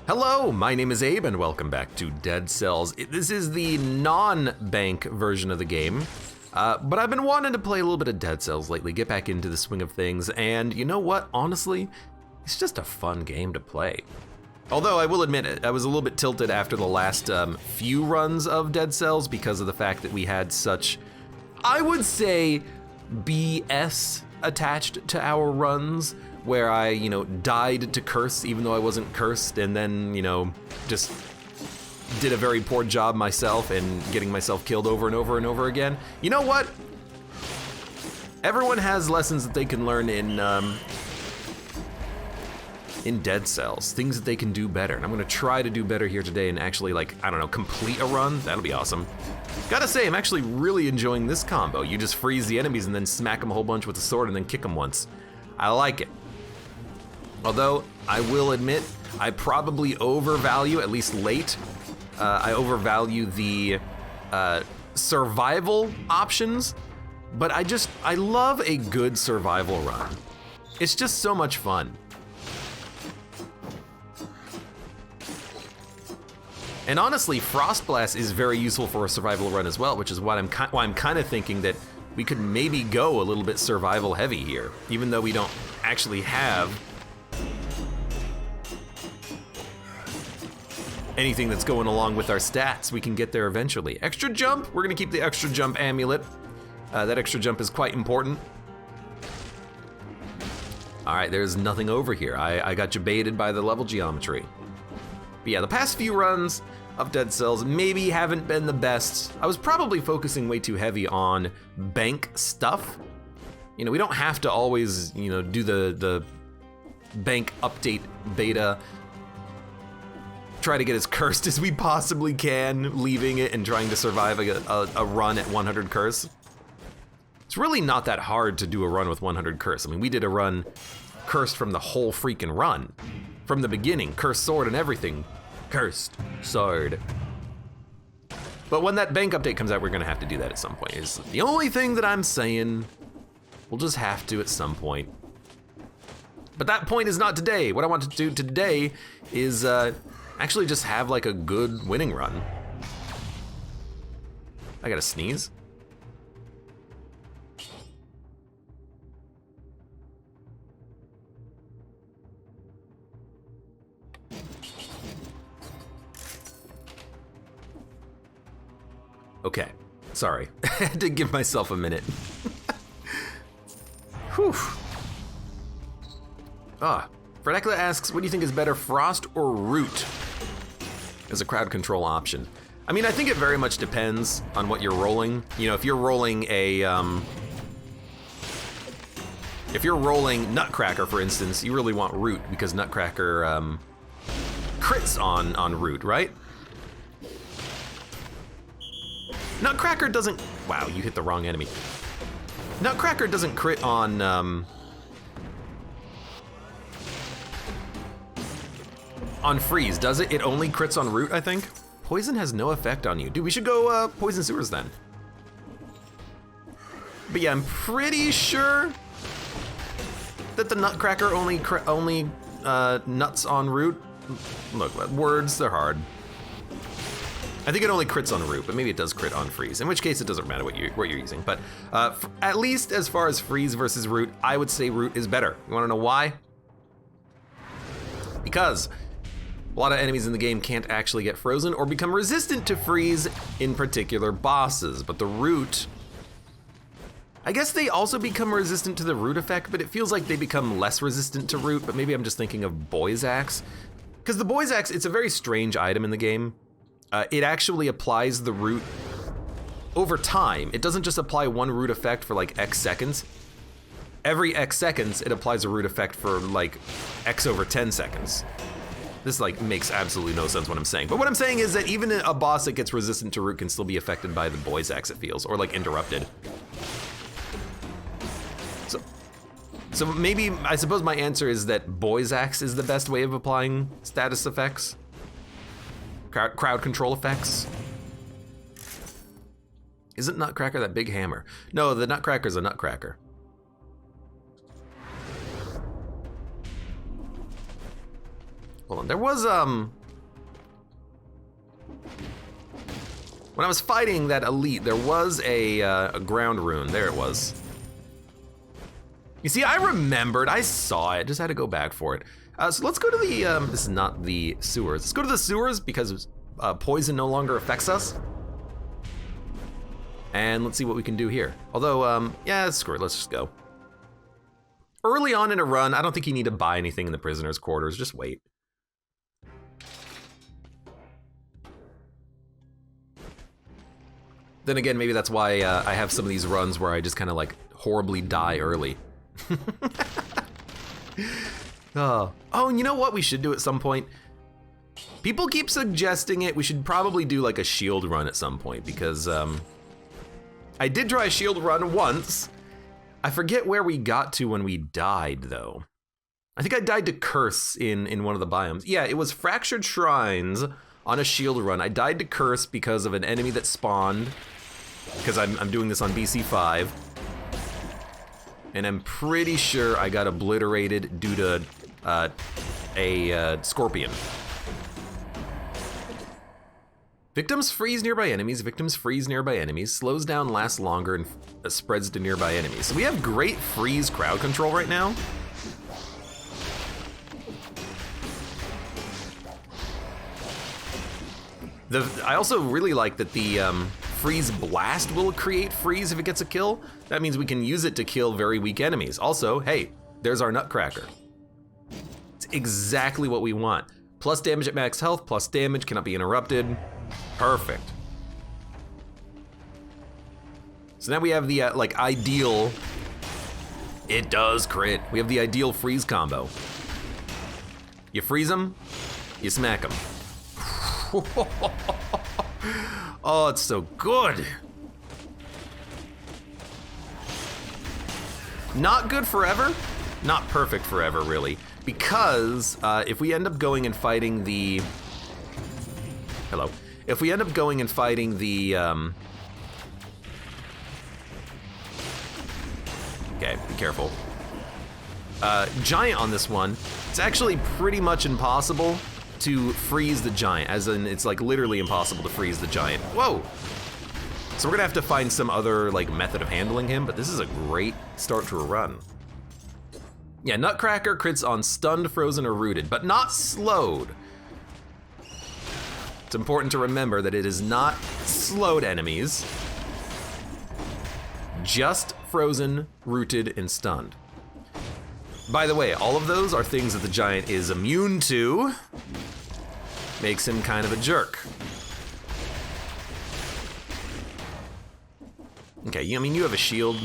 Hello, my name is Abe and welcome back to Dead Cells. This is the non-bank version of the game, but I've been wanting to play a little bit of Dead Cells lately, get back into the swing of things, and you know what, honestly, it's just a fun game to play. Although I will admit it, I was a little bit tilted after the last few runs of Dead Cells because of the fact that we had such, I would say, BS attached to our runs, where I, died to curse even though I wasn't cursed, and then, just did a very poor job myself and getting myself killed over and over and over again. You know what? Everyone has lessons that they can learn in Dead Cells, things that they can do better. And I'm gonna try to do better here today and actually, complete a run. That'll be awesome. Gotta say, I'm actually really enjoying this combo. You just freeze the enemies and then smack them a whole bunch with a sword and then kick them once. I like it. Although, I will admit, I probably overvalue, at least late, I overvalue the survival options, but I love a good survival run. It's just so much fun. And honestly, Frost Blast is very useful for a survival run as well, which is why I'm kind of thinking that we could maybe go a little bit survival heavy here, even though we don't actually have anything that's going along with our stats. We can get there eventually. Extra jump, we're gonna keep the extra jump amulet. That extra jump is quite important. All right, there's nothing over here. I got baited by the level geometry. But yeah, the past few runs of Dead Cells maybe haven't been the best. I was probably focusing way too heavy on bank stuff. We don't have to always, do the bank update beta, try to get as cursed as we possibly can, leaving it and trying to survive a run at 100 curse. It's really not that hard to do a run with 100 curse. I mean, we did a run cursed from the whole freaking run. From the beginning, cursed sword and everything. Cursed sword. But when that bank update comes out, we're gonna have to do that at some point. Is the only thing that I'm saying. We'll just have to at some point. But that point is not today. What I want to do today is actually just have like a good winning run. I gotta sneeze. Okay, sorry. I had to give myself a minute. Whew. Fredekla asks, what do you think is better, Frost or Root as a crowd control option? I mean, I think it very much depends on what you're rolling. If you're rolling if you're rolling Nutcracker, for instance, you really want Root because Nutcracker crits on Root, right? Nutcracker doesn't, wow, you hit the wrong enemy. Nutcracker doesn't crit on freeze, does it? It only crits on Root, I think. Poison has no effect on you. Dude, we should go Poison Sewers then. But yeah, I'm pretty sure that the Nutcracker only nuts on Root. Look, words, they're hard. I think it only crits on Root, but maybe it does crit on freeze, in which case it doesn't matter what you're using. But at least as far as freeze versus Root, I would say Root is better. You wanna know why? Because a lot of enemies in the game can't actually get frozen or become resistant to freeze in particular bosses, but the Root, I guess they also become resistant to the Root effect, but it feels like they become less resistant to Root, but maybe I'm just thinking of Boy's Axe. Because the Boy's Axe, it's a very strange item in the game. It actually applies the Root over time. It doesn't just apply one Root effect for like X seconds. Every X seconds, it applies a Root effect for like X over 10 seconds. This makes absolutely no sense what I'm saying. But what I'm saying is that even a boss that gets resistant to Root can still be affected by the Boy's Axe, it feels, or like interrupted. So maybe, I suppose my answer is that Boy's Axe is the best way of applying status effects. Crowd control effects. Isn't Nutcracker that big hammer? No, the Nutcracker's a Nutcracker. Hold on, there was, when I was fighting that elite, there was a ground rune. There it was. You see, I remembered, I saw it, just had to go back for it. So let's go to the, this is not the sewers. Let's go to the sewers because poison no longer affects us. And let's see what we can do here. Although, yeah, screw it, let's just go. Early on in a run, I don't think you need to buy anything in the prisoner's quarters, just wait. Then again, maybe that's why I have some of these runs where I just kind of like horribly die early. Oh, and you know what we should do at some point? People keep suggesting it. We should probably do like a shield run at some point because I did try a shield run once. I forget where we got to when we died though. I think I died to Curse in one of the biomes. Yeah, it was Fractured Shrines on a shield run. I died to Curse because of an enemy that spawned, because I'm doing this on BC5. And I'm pretty sure I got obliterated due to a scorpion. Victims freeze nearby enemies. Victims freeze nearby enemies. Slows down, lasts longer, and spreads to nearby enemies. So we have great freeze crowd control right now. I also really like that the freeze blast will create freeze if it gets a kill. That means we can use it to kill very weak enemies. Also, hey, there's our nutcracker. It's exactly what we want. Plus damage at max health, plus damage, cannot be interrupted. Perfect. So now we have the like ideal, it does crit. We have the ideal freeze combo. You freeze them, you smack them. Oh, it's so good. Not good forever, not perfect forever really, because if we end up going and fighting the, if we end up going and fighting the, okay, be careful. Giant on this one, it's actually pretty much impossible to freeze the giant, as in it's like literally impossible to freeze the giant. Whoa! So we're gonna have to find some other like method of handling him, but this is a great start to a run. Yeah, Nutcracker crits on stunned, frozen, or rooted, but not slowed. It's important to remember that it is not slowed enemies, just frozen, rooted, and stunned. By the way, all of those are things that the giant is immune to. Makes him kind of a jerk. Okay, I mean, you have a shield.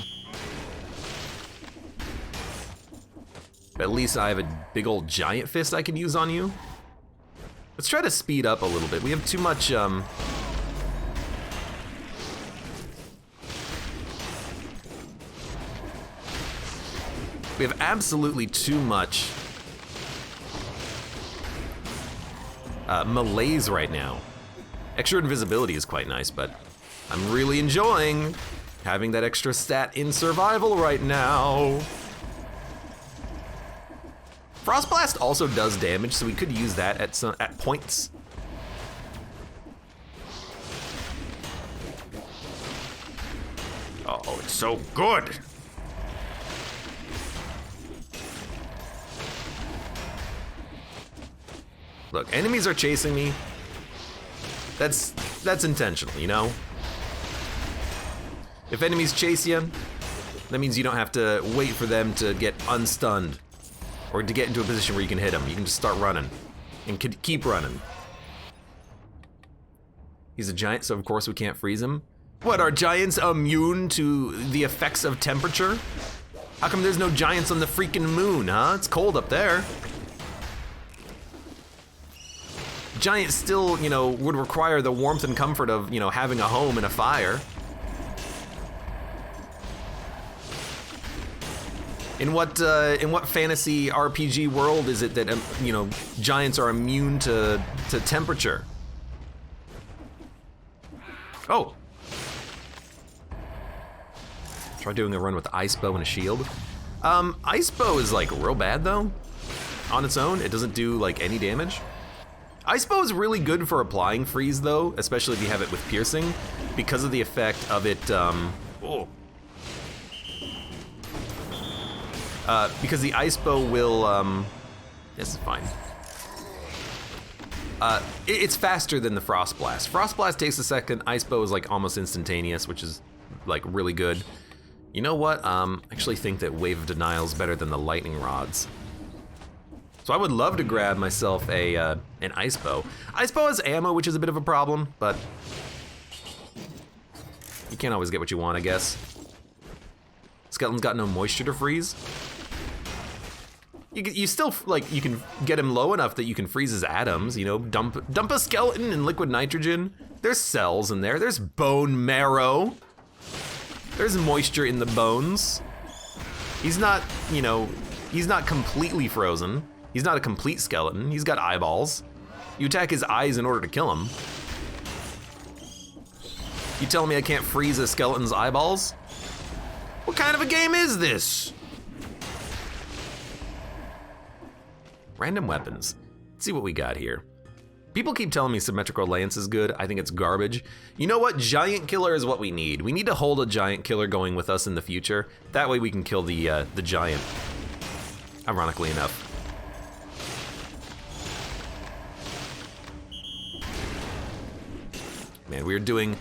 But at least I have a big old giant fist I can use on you. Let's try to speed up a little bit. We have too much, we have absolutely too much malaise right now. Extra invisibility is quite nice, but I'm really enjoying having that extra stat in survival right now. Frost Blast also does damage, so we could use that at points. Oh, it's so good. Look, enemies are chasing me. That's intentional, you know? If enemies chase you, that means you don't have to wait for them to get unstunned or to get into a position where you can hit them. You can just start running and keep running. He's a giant, so of course we can't freeze him. What, are giants immune to the effects of temperature? How come there's no giants on the freaking moon, huh? It's cold up there. Giants still, you know, would require the warmth and comfort of, you know, having a home and a fire. In what fantasy RPG world is it that, you know, giants are immune to temperature? Oh. Try doing a run with the ice bow and a shield. Ice bow is like real bad though. on its own. It doesn't do like any damage. Ice Bow is really good for applying freeze though, especially if you have it with piercing, because of the effect of it, because the Ice Bow will, this is fine. It's faster than the Frost Blast. Frost Blast takes a second, Ice Bow is like almost instantaneous, which is like really good. You know what, I actually think that Wave of Denial is better than the Lightning Rods. So I would love to grab myself an Ice Bow. Ice Bow has ammo, which is a bit of a problem, but you can't always get what you want, I guess. Skeleton's got no moisture to freeze. You still, like, you can get him low enough that you can freeze his atoms, you know, dump a skeleton in liquid nitrogen. There's cells in there, there's bone marrow. There's moisture in the bones. He's not, you know, he's not completely frozen. He's not a complete skeleton. He's got eyeballs. You attack his eyes in order to kill him. You telling me I can't freeze a skeleton's eyeballs? What kind of a game is this? Random weapons. Let's see what we got here. People keep telling me symmetrical lance is good. I think it's garbage. You know what? Giant killer is what we need. We need to hold a giant killer going with us in the future. That way we can kill the giant. Ironically enough. Man, we're doing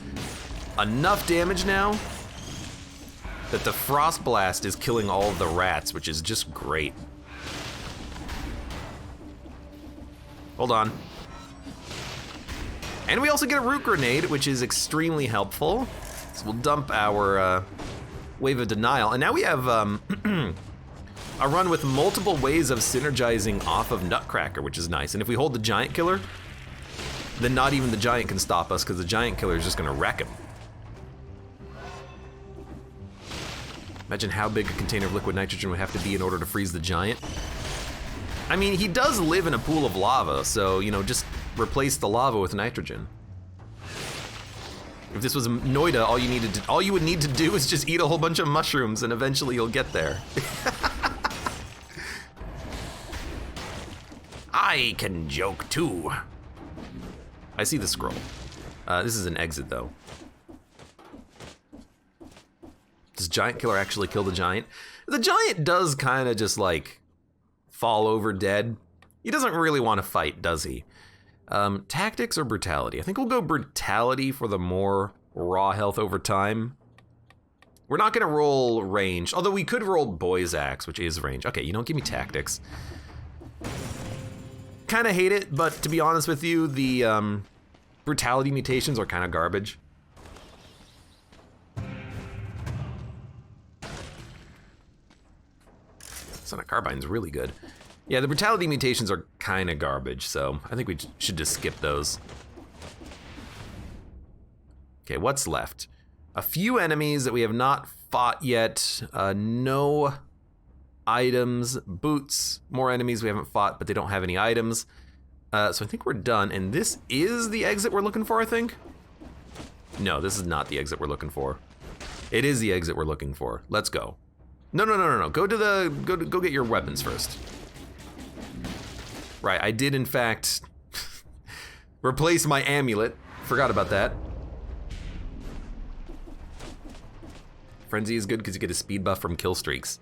enough damage now that the Frost Blast is killing all of the rats, which is just great. Hold on. And we also get a root grenade, which is extremely helpful. So we'll dump our Wave of Denial. And now we have a run with multiple ways of synergizing off of Nutcracker, which is nice. And if we hold the giant killer, then not even the giant can stop us, because the giant killer is just gonna wreck him. Imagine how big a container of liquid nitrogen would have to be in order to freeze the giant. I mean, he does live in a pool of lava, so, you know, just replace the lava with nitrogen. If this was Noida, all you would need to do is just eat a whole bunch of mushrooms, and eventually you'll get there. I can joke too. I see the scroll. This is an exit though. Does Giant Killer actually kill the giant? The giant does kind of just like fall over dead. He doesn't really want to fight, does he? Tactics or brutality? I think we'll go brutality for the more raw health over time. We're not gonna roll range, although we could roll Boy's Axe, which is range. Okay, you don't give me tactics. Kind of hate it, but to be honest with you, the brutality mutations are kind of garbage. Sonic Carbine's really good. Yeah, the brutality mutations are kind of garbage, so I think we should just skip those. Okay, what's left? A few enemies that we have not fought yet. No items, boots, more enemies we haven't fought, but they don't have any items. So I think we're done, and this is the exit we're looking for, I think? No, this is not the exit we're looking for. It is the exit we're looking for. Let's go. No. Go to the, go get your weapons first. Right, I did in fact replace my amulet. Forgot about that. Frenzy is good because you get a speed buff from kill streaks.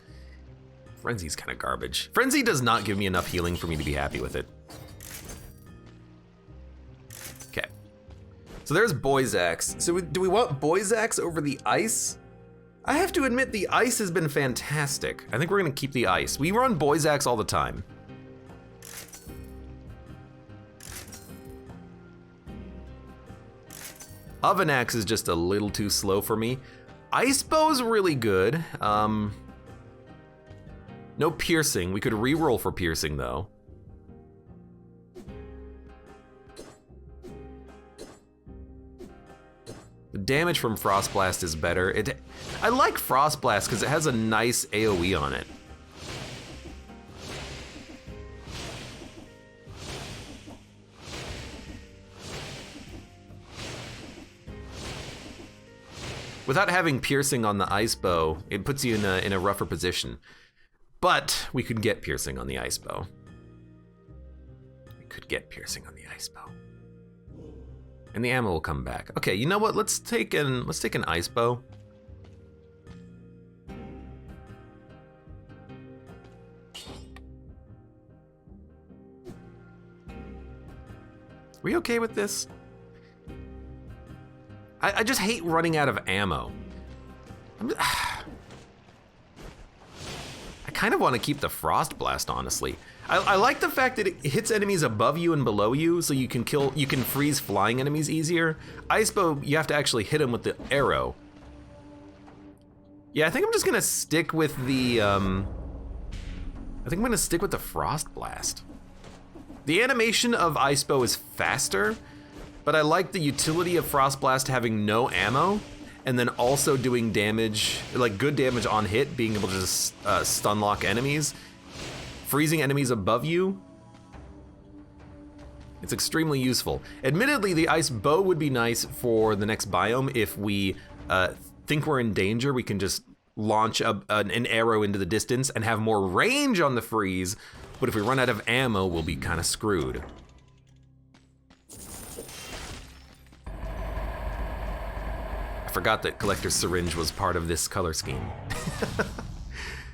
Frenzy's kind of garbage. Frenzy does not give me enough healing for me to be happy with it. Okay. So there's Boy's Axe. So do we want Boy's Axe over the ice? I have to admit the ice has been fantastic. I think we're gonna keep the ice. We run Boy's Axe all the time. Oven Axe is just a little too slow for me. Ice Bow's really good. No piercing. We could reroll for piercing though. The damage from Frost Blast is better. I like Frost Blast because it has a nice AoE on it. Without having piercing on the Ice Bow, it puts you in a rougher position. But we could get piercing on the Ice Bow. could get piercing on the ice bow. And the ammo will come back. Okay, you know what? Let's take an ice bow. Are we okay with this? I just hate running out of ammo. I kind of want to keep the Frost Blast, honestly. I like the fact that it hits enemies above you and below you, so you can freeze flying enemies easier. Ice bow, you have to actually hit them with the arrow. Yeah, I think I'm just gonna stick with the Frost Blast. The animation of ice bow is faster, but I like the utility of Frost Blast having no ammo, and then also doing damage, like good damage on hit, being able to just stun lock enemies, freezing enemies above you. It's extremely useful. Admittedly, the ice bow would be nice for the next biome. If we think we're in danger, we can just launch an arrow into the distance and have more range on the freeze, but if we run out of ammo, we'll be kind of screwed. I forgot that Collector's Syringe was part of this color scheme.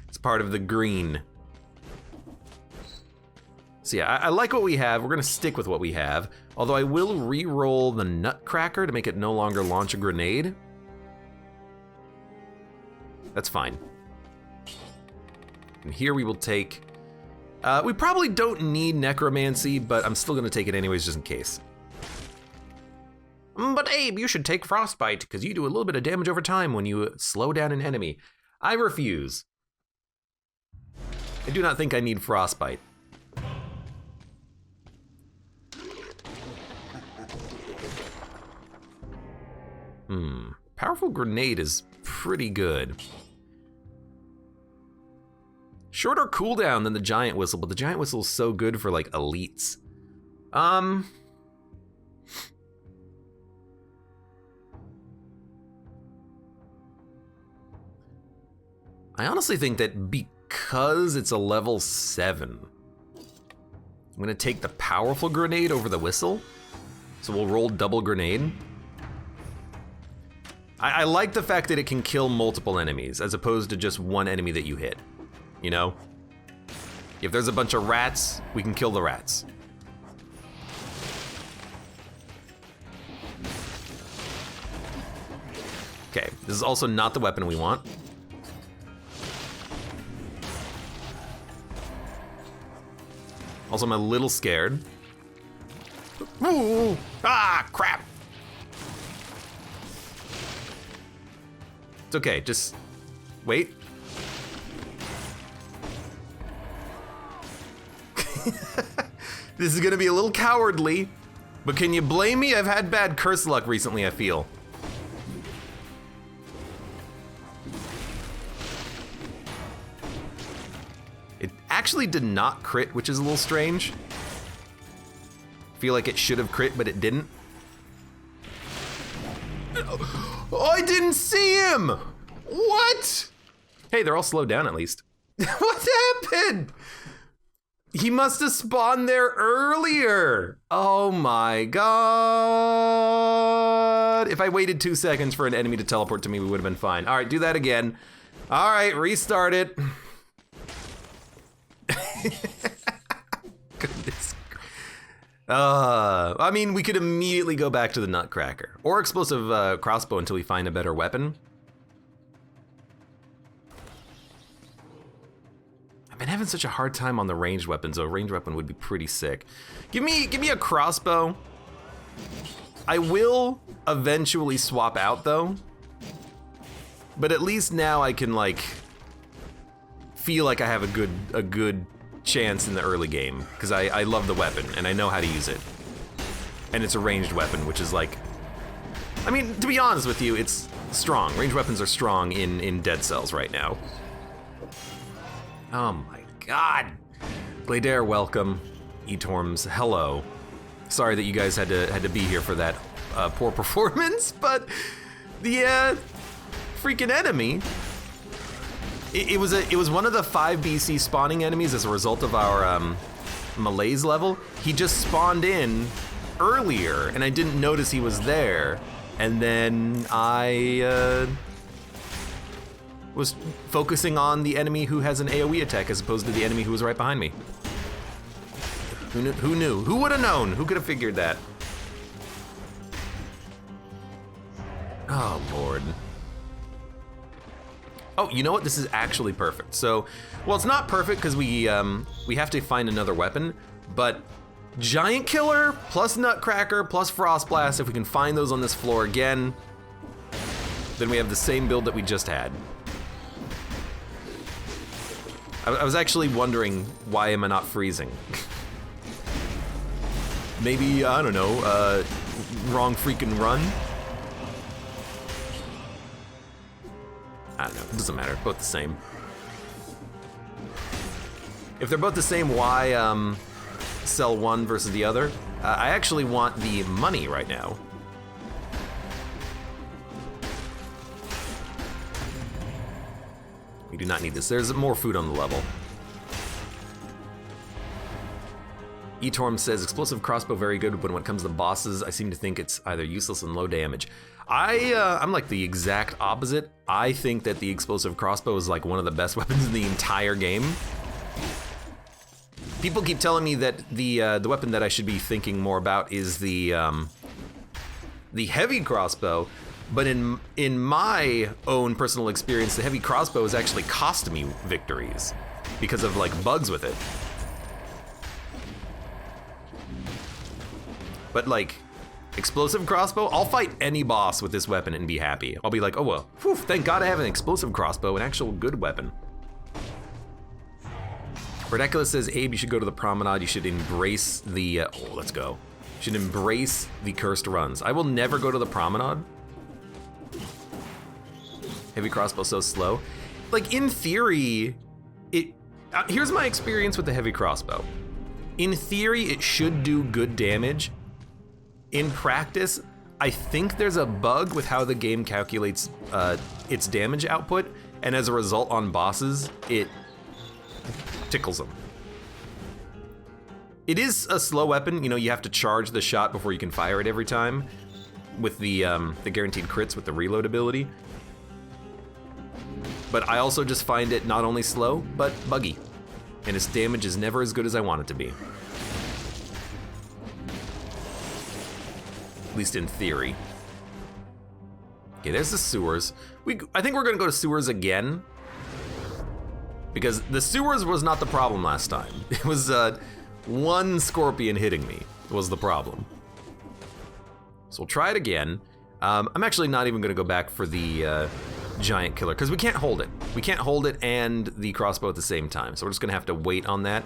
It's part of the green. So yeah, I like what we have. We're gonna stick with what we have. Although I will re-roll the Nutcracker to make it no longer launch a grenade. That's fine. And here we will take, we probably don't need Necromancy, but I'm still gonna take it anyways just in case. But Abe, you should take Frostbite, because you do a little bit of damage over time when you slow down an enemy. I refuse. I do not think I need Frostbite. Powerful Grenade is pretty good. Shorter cooldown than the Giant Whistle, but the Giant Whistle is so good for like elites. I honestly think that because it's a level 7, I'm gonna take the Powerful Grenade over the Whistle. So we'll roll double grenade. I like the fact that it can kill multiple enemies as opposed to just one enemy that you hit, you know? If there's a bunch of rats, we can kill the rats. Okay, this is also not the weapon we want. Also, I'm a little scared. Ooh, ah, crap. It's okay, just wait. This is gonna be a little cowardly, but can you blame me? I've had bad curse luck recently, I feel. It actually did not crit, which is a little strange. Feel like it should have crit, but it didn't. Oh, I didn't see him! What? Hey, they're all slowed down at least. What happened? He must have spawned there earlier. Oh my god. If I waited 2 seconds for an enemy to teleport to me, we would have been fine. All right, do that again. All right, restart it. Goodness. I mean, we could immediately go back to the Nutcracker or explosive crossbow until we find a better weapon. I've been having such a hard time on the ranged weapons, so a ranged weapon would be pretty sick. Give me a crossbow. I will eventually swap out though, but at least now I can like feel like I have a good chance in the early game because I love the weapon and I know how to use it, and it's a ranged weapon, which is like, I mean, to be honest with you, it's strong. Ranged weapons are strong in Dead Cells right now. Oh my god. Gladear, welcome. Etorms, hello. Sorry that you guys had to be here for that poor performance, but the freaking enemy. It was one of the 5 BC spawning enemies as a result of our malaise level, he just spawned in earlier, and I didn't notice he was there. And then I was focusing on the enemy who has an AoE attack as opposed to the enemy who was right behind me. Who knew? Who would have known? Who could have figured that? Oh, Lord. Oh, you know what? This is actually perfect. So, well, it's not perfect because we have to find another weapon, but Giant Killer plus Nutcracker plus Frost Blast, if we can find those on this floor again, then we have the same build that we just had. I was actually wondering, why am I not freezing? Maybe, I don't know, wrong freaking run? I don't know, it doesn't matter, both the same. If they're both the same, why sell one versus the other? I actually want the money right now. We do not need this. There's more food on the level. Etorm says, explosive crossbow very good, but when it comes to bosses, I seem to think it's either useless and low damage. I'm like the exact opposite. I think that the explosive crossbow is like one of the best weapons in the entire game. People keep telling me that the weapon that I should be thinking more about is the heavy crossbow, but in my own personal experience, the heavy crossbow has actually cost me victories because of like bugs with it. But like, explosive crossbow, I'll fight any boss with this weapon and be happy. I'll be like, oh well, whew, thank God I have an explosive crossbow, an actual good weapon. Ridiculous says, Abe, you should go to the promenade. You should embrace the, oh, let's go. You should embrace the cursed runs. I will never go to the promenade. Heavy crossbow so slow. Like in theory, here's my experience with the heavy crossbow. In theory, it should do good damage. In practice, I think there's a bug with how the game calculates its damage output, and as a result on bosses, it tickles them. It is a slow weapon, you know, you have to charge the shot before you can fire it every time with the guaranteed crits with the reload ability. But I also just find it not only slow, but buggy, and its damage is never as good as I want it to be. At least in theory. Okay, there's the sewers. I think we're gonna go to sewers again, because the sewers was not the problem last time. It was one scorpion hitting me was the problem. So we'll try it again. I'm actually not even gonna go back for the giant killer, because we can't hold it. We can't hold it and the crossbow at the same time, so we're just gonna have to wait on that.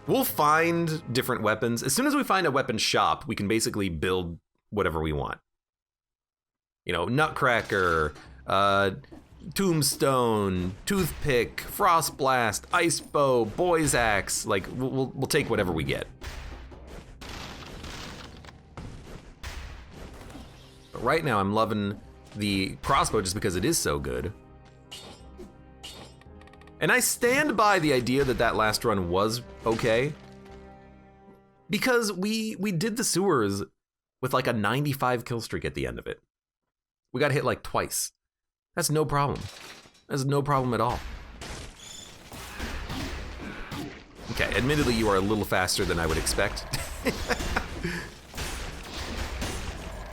We'll find different weapons. As soon as we find a weapon shop, we can basically build whatever we want. You know, Nutcracker, Tombstone, Toothpick, Frost Blast, Ice Bow, Boy's Axe. Like, we'll take whatever we get. But right now, I'm loving the crossbow just because it is so good. And I stand by the idea that that last run was okay, because we did the sewers with like a 95 kill streak at the end of it. We got hit like twice. That's no problem. That's no problem at all. Okay, admittedly you are a little faster than I would expect.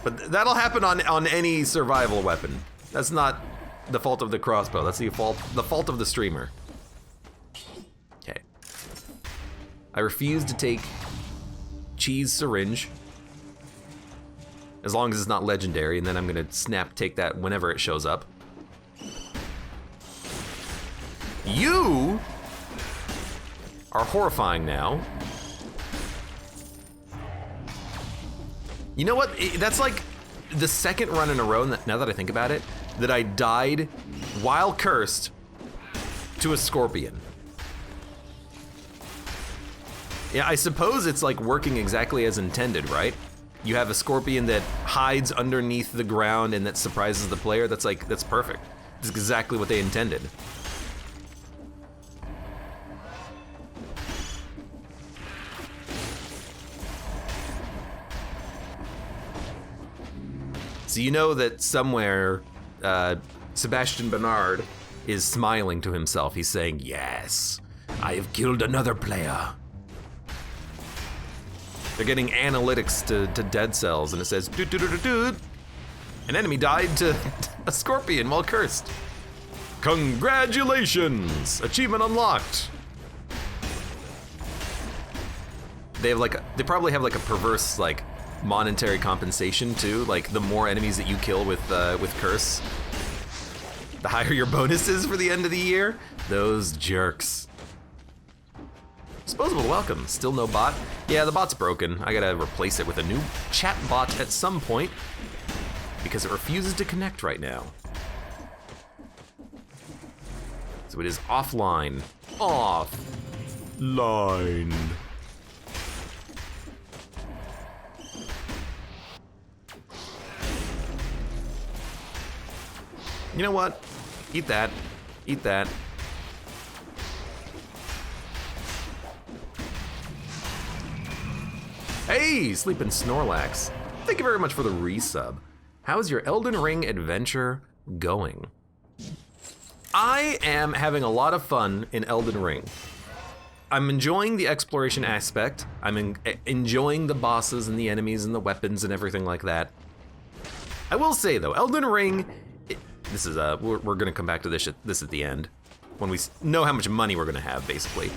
But that'll happen on any survival weapon. That's not the fault of the crossbow, that's the fault of the streamer. Okay. I refuse to take cheese syringe, as long as it's not legendary, and then I'm gonna take that whenever it shows up. You are horrifying now. You know what? That's like the second run in a row, now that I think about it, that I died while cursed to a scorpion. Yeah, I suppose it's like working exactly as intended, right? You have a scorpion that hides underneath the ground and that surprises the player. That's perfect. That's exactly what they intended. So you know that somewhere, Sebastian Bernard is smiling to himself. He's saying, yes, I have killed another player. They're getting analytics to dead cells, and it says, an enemy died to a scorpion while cursed. Congratulations! Achievement unlocked. They probably have like a perverse like monetary compensation too. Like the more enemies that you kill with curse, the higher your bonus is for the end of the year. Those jerks. Disposable welcome. Still no bot? Yeah, the bot's broken. I gotta replace it with a new chat bot at some point because it refuses to connect right now. So it is offline. Offline. You know what? Eat that. Eat that. Hey, Sleepin' Snorlax. Thank you very much for the resub. How's your Elden Ring adventure going? I am having a lot of fun in Elden Ring. I'm enjoying the exploration aspect. I'm enjoying the bosses and the enemies and the weapons and everything like that. I will say though, Elden Ring, this is we're gonna come back to this at the end when we know how much money we're gonna have, basically.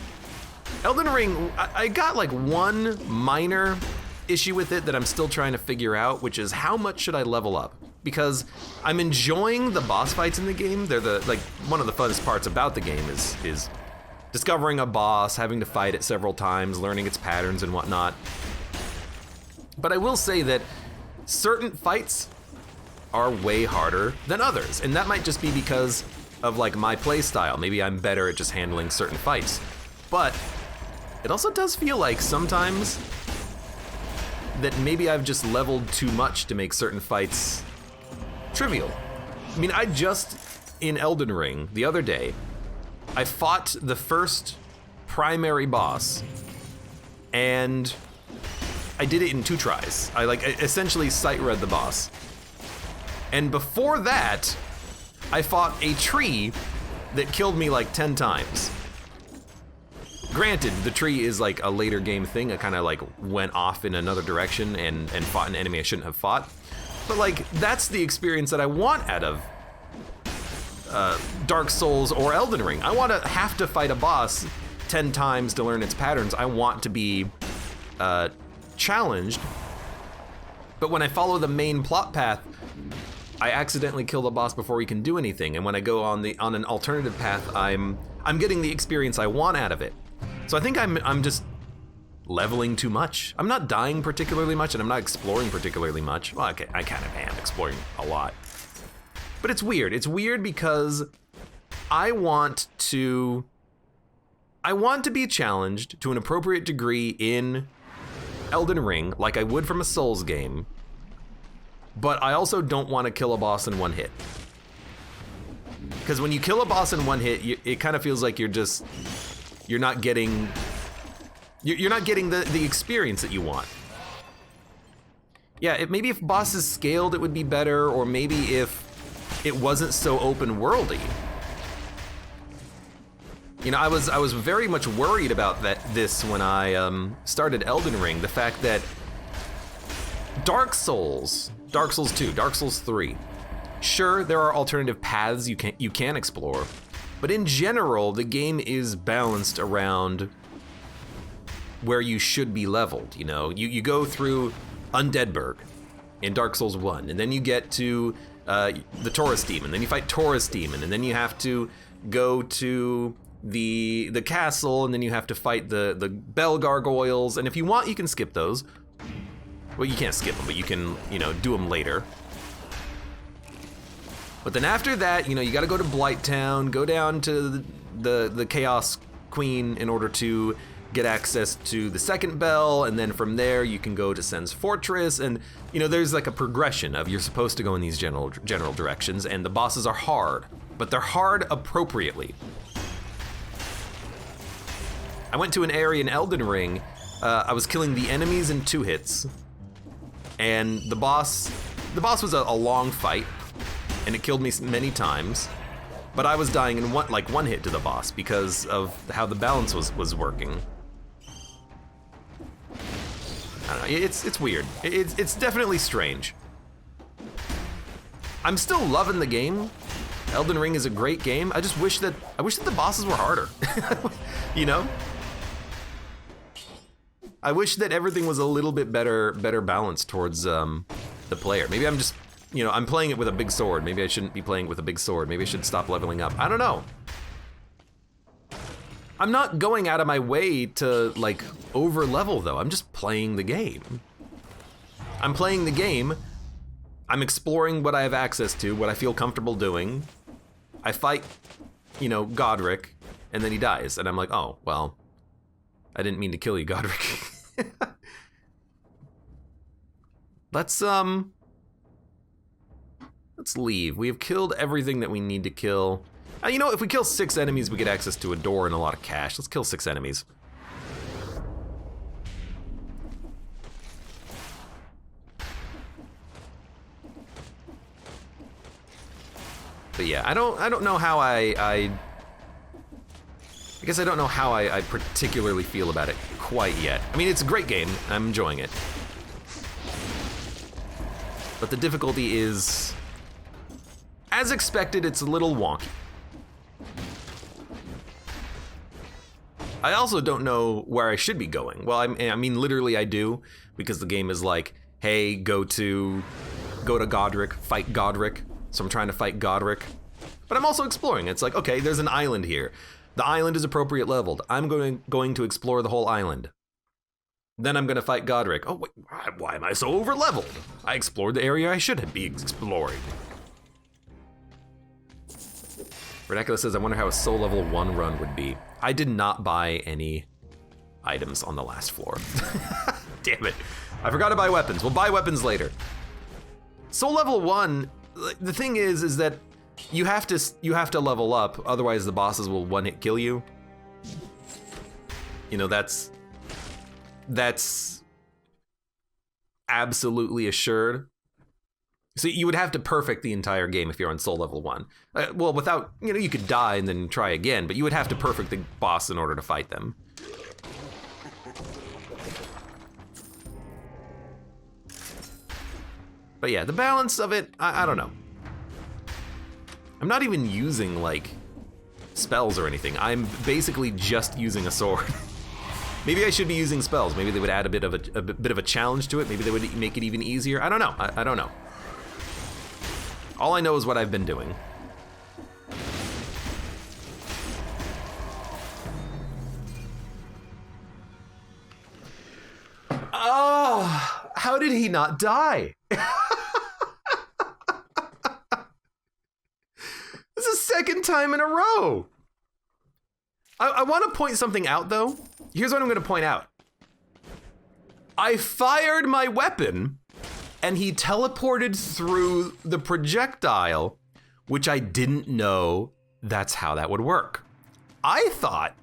Elden Ring, I got like one minor issue with it that I'm still trying to figure out, which is how much should I level up? Because I'm enjoying the boss fights in the game. They're one of the funnest parts about the game is discovering a boss, having to fight it several times, learning its patterns and whatnot. But I will say that certain fights are way harder than others, and that might just be because of like my play style. Maybe I'm better at just handling certain fights. But it also does feel like sometimes that maybe I've just leveled too much to make certain fights trivial. I mean, I just, in Elden Ring, the other day, I fought the first primary boss, and I did it in 2 tries. I essentially sight read the boss. And before that, I fought a tree that killed me like 10 times. Granted, the tree is like a later game thing. I kind of like went off in another direction and fought an enemy I shouldn't have fought. But like, that's the experience that I want out of Dark Souls or Elden Ring. I want to have to fight a boss 10 times to learn its patterns. I want to be challenged. But when I follow the main plot path, I accidentally kill the boss before he can do anything. And when I go on an alternative path, I'm getting the experience I want out of it. So I think I'm just leveling too much. I'm not dying particularly much, and I'm not exploring particularly much. Well, okay, I kind of am exploring a lot. But it's weird. It's weird because I want to be challenged to an appropriate degree in Elden Ring, like I would from a Souls game. But I also don't want to kill a boss in one hit. Because when you kill a boss in one hit, it kind of feels like you're not getting the experience that you want. Yeah, maybe if bosses scaled, it would be better, or maybe if it wasn't so open worldy. You know, I was very much worried about this when I started Elden Ring. The fact that Dark Souls 2, Dark Souls 3, sure, there are alternative paths you can explore, but in general, the game is balanced around where you should be leveled. You know, you go through Undeadburg in Dark Souls 1, and then you get to the Taurus Demon, then you fight Taurus Demon, and then you have to go to the castle, and then you have to fight the Bell Gargoyles, and if you want, you can skip those. Well, you can't skip them, but you can, do them later. But then after that, you gotta go to Blighttown, go down to the Chaos Queen in order to get access to the second bell, and then from there you can go to Sen's Fortress, and there's like a progression of you're supposed to go in these general directions, and the bosses are hard, but they're hard appropriately. I went to an area in Elden Ring, I was killing the enemies in 2 hits, and the boss the boss was a long fight, and it killed me many times, but I was dying in one hit to the boss because of how the balance was working. I don't know, it's weird. It's definitely strange. I'm still loving the game. Elden Ring is a great game. I wish that the bosses were harder. You know? I wish that everything was a little bit better balanced towards the player. Maybe I'm just, you know, I'm playing it with a big sword. Maybe I shouldn't be playing with a big sword. Maybe I should stop leveling up. I don't know. I'm not going out of my way to like over level though. I'm just playing the game. I'm playing the game. I'm exploring what I have access to, what I feel comfortable doing. I fight, you know, Godric, and then he dies, and I'm like, oh, well, I didn't mean to kill you, Godric. Let's leave. We have killed everything that we need to kill. You know, if we kill 6 enemies, we get access to a door and a lot of cash. Let's kill 6 enemies. But yeah, I don't know how I guess I don't know how I particularly feel about it quite yet. I mean, it's a great game. I'm enjoying it. But the difficulty is, as expected, it's a little wonky. I also don't know where I should be going. Well, I mean, literally I do, because the game is like, hey, go to Godric, fight Godric. So I'm trying to fight Godric. But I'm also exploring. It's like, okay, there's an island here. The island is appropriate leveled. I'm going to explore the whole island. Then I'm gonna fight Godric. Oh, wait, why am I so over leveled? I explored the area I should be exploring. Vernacular says, I wonder how a soul level 1 run would be. I did not buy any items on the last floor. Damn it. I forgot to buy weapons. We'll buy weapons later. Soul level 1, the thing is that you have to level up, otherwise the bosses will one-hit kill you. You know, that's absolutely assured. So you would have to perfect the entire game if you're on soul level 1. Well, without, you know, you could die and then try again, but you would have to perfect the boss in order to fight them. But yeah, the balance of it, I don't know. I'm not even using like spells or anything. I'm basically just using a sword. Maybe I should be using spells. Maybe they would add a bit of a challenge to it. Maybe they would make it even easier. I don't know. I don't know. All I know is what I've been doing. Oh, how did he not die? This is the second time in a row. I want to point something out, though. Here's what I'm going to point out. I fired my weapon, and he teleported through the projectile, which I didn't know that's how that would work. I thought,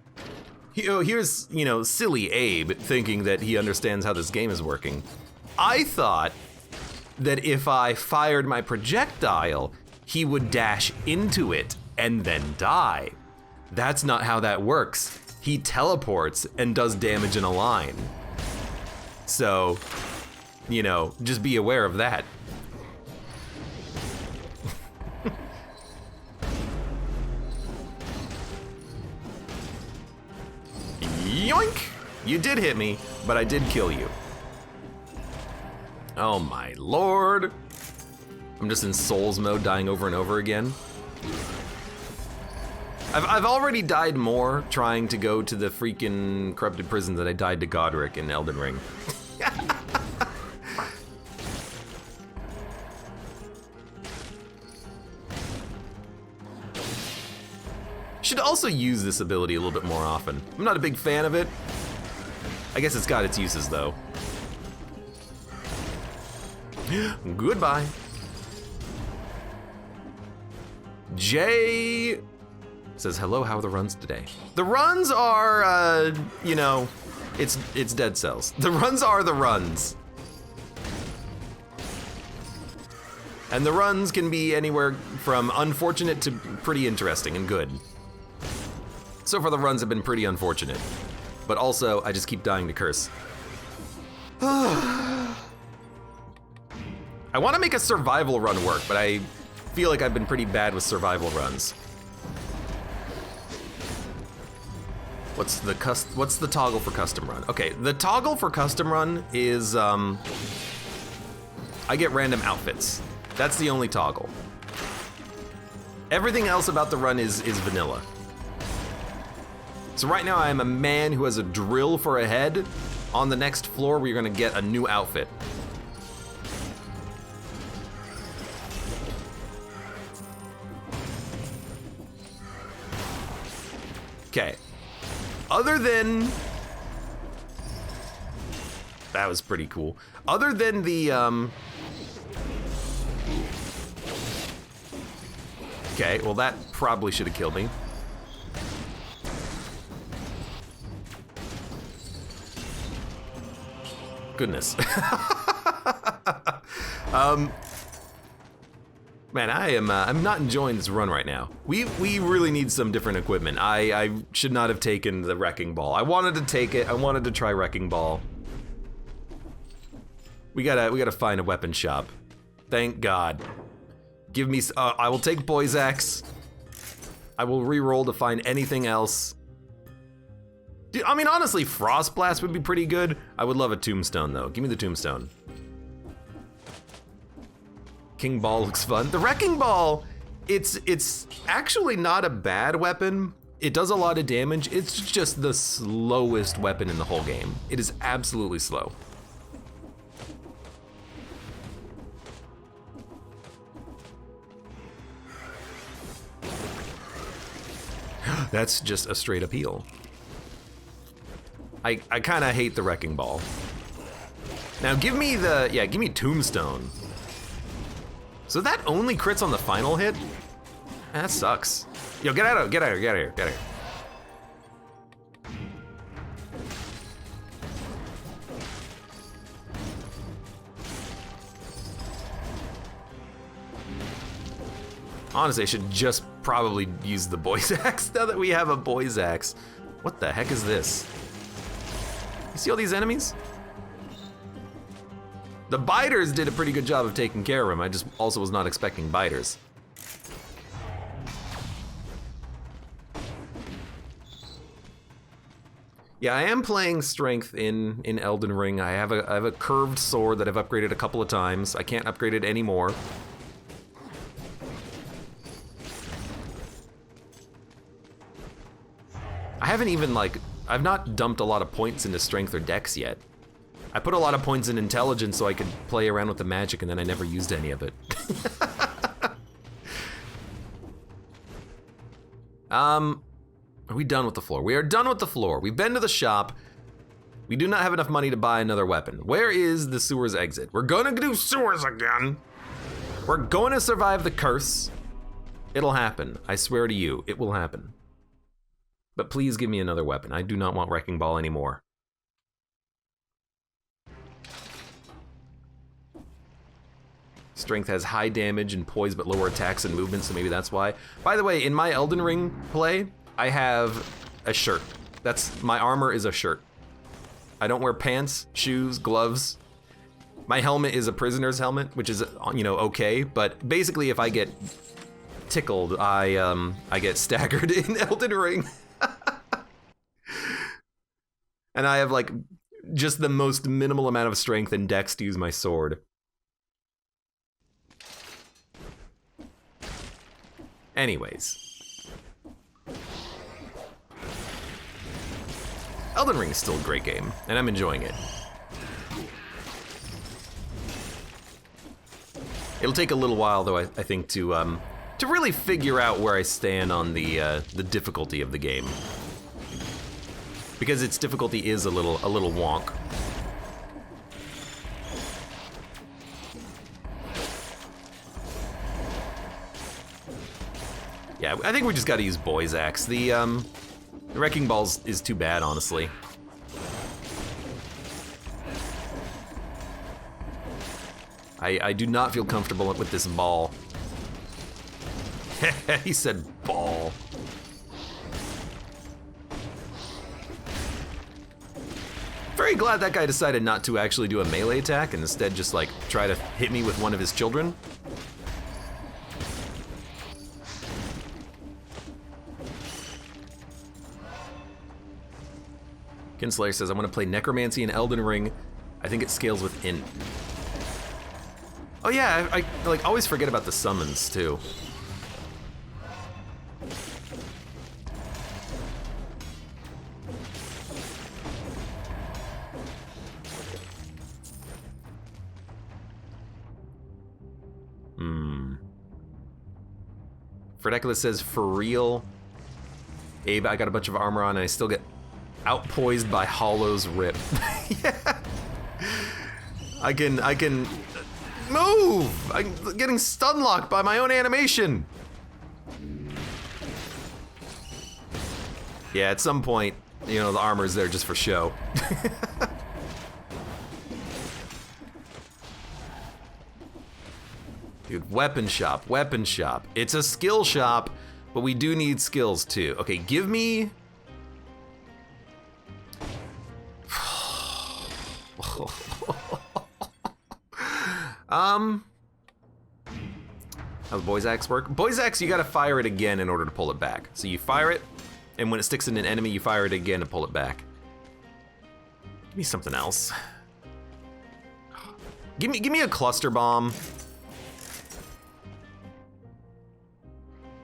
you know, here's, you know, silly Abe thinking that he understands how this game is working. I thought that if I fired my projectile, he would dash into it and then die. That's not how that works. He teleports and does damage in a line. So, you know, just be aware of that. Yoink! You did hit me, but I did kill you. Oh my lord. I'm just in Souls mode, dying over and over again. I've already died more trying to go to the freaking corrupted prison than I died to Godric in Elden Ring. Should also use this ability a little bit more often. I'm not a big fan of it. I guess it's got its uses though. Goodbye. Jay says, hello, how are the runs today? The runs are, you know, it's Dead Cells. The runs are the runs. And the runs can be anywhere from unfortunate to pretty interesting and good. So far the runs have been pretty unfortunate. But also, I just keep dying to curse. I want to make a survival run work, but I feel like I've been pretty bad with survival runs. What's the toggle for custom run? Okay, the toggle for custom run is I get random outfits. That's the only toggle. Everything else about the run is vanilla. So right now I am a man who has a drill for a head. On the next floor, we're gonna get a new outfit. Okay. Other than... That was pretty cool. Other than the, Okay, well that probably should have killed me. Goodness. Man, I'm not enjoying this run right now. We really need some different equipment. I should not have taken the wrecking ball. I wanted to take it. I wanted to try wrecking ball. We gotta find a weapon shop. Thank God. Give me. I will take Boy's Axe. I will re-roll to find anything else. Dude, I mean, honestly, Frost Blast would be pretty good. I would love a Tombstone, though. Give me the Tombstone. King Ball looks fun. The Wrecking Ball, it's actually not a bad weapon. It does a lot of damage. It's just the slowest weapon in the whole game. It is absolutely slow. That's just a straight up heal. I kind of hate the Wrecking Ball. Now give me give me Tombstone. So that only crits on the final hit? That sucks. Yo, get out of here. Honestly, I should just probably use the Boy's Axe now that we have a Boy's Axe. What the heck is this? You see all these enemies? The biters did a pretty good job of taking care of him. I just also was not expecting biters. Yeah, I am playing strength in Elden Ring. I have a curved sword that I've upgraded a couple of times. I can't upgrade it anymore. I haven't even I've not dumped a lot of points into strength or dex yet. I put a lot of points in intelligence so I could play around with the magic, and then I never used any of it. Are we done with the floor? We are done with the floor. We've been to the shop. We do not have enough money to buy another weapon. Where is the sewers exit? We're gonna do sewers again. We're going to survive the curse. It'll happen. I swear to you, it will happen. But please give me another weapon. I do not want Wrecking Ball anymore. Strength has high damage and poise but lower attacks and movement, so maybe that's why. By the way, in my Elden Ring play, I have a shirt. My armor is a shirt. I don't wear pants, shoes, gloves. My helmet is a prisoner's helmet, which is, okay, but basically if I get tickled, I get staggered in Elden Ring. And I have just the most minimal amount of strength and dex to use my sword. Anyways. Elden Ring is still a great game, and I'm enjoying it. It'll take a little while, though, I think, to really figure out where I stand on the difficulty of the game. Because its difficulty is a little wonk. Yeah, I think we just gotta use Boy's Axe. The Wrecking Balls is too bad, honestly. I do not feel comfortable with this ball. He said ball. Very glad that guy decided not to actually do a melee attack and instead just like try to hit me with one of his children. Kinslayer says, I want to play Necromancy in Elden Ring. I think it scales with int. Oh yeah, I like always forget about the summons too. Fredeculus says, for real? Abe, I got a bunch of armor on and I still get outpoised by Hollow's rip. Yeah. I can move! I'm getting stun locked by my own animation. Yeah, at some point, you know, the armor's there just for show. Dude, weapon shop, weapon shop. It's a skill shop, but we do need skills too. Okay, give me... How does Boy's Axe work? Boy's Axe, you gotta fire it again in order to pull it back. So you fire it, and when it sticks in an enemy, you fire it again to pull it back. Give me something else. Give me a cluster bomb.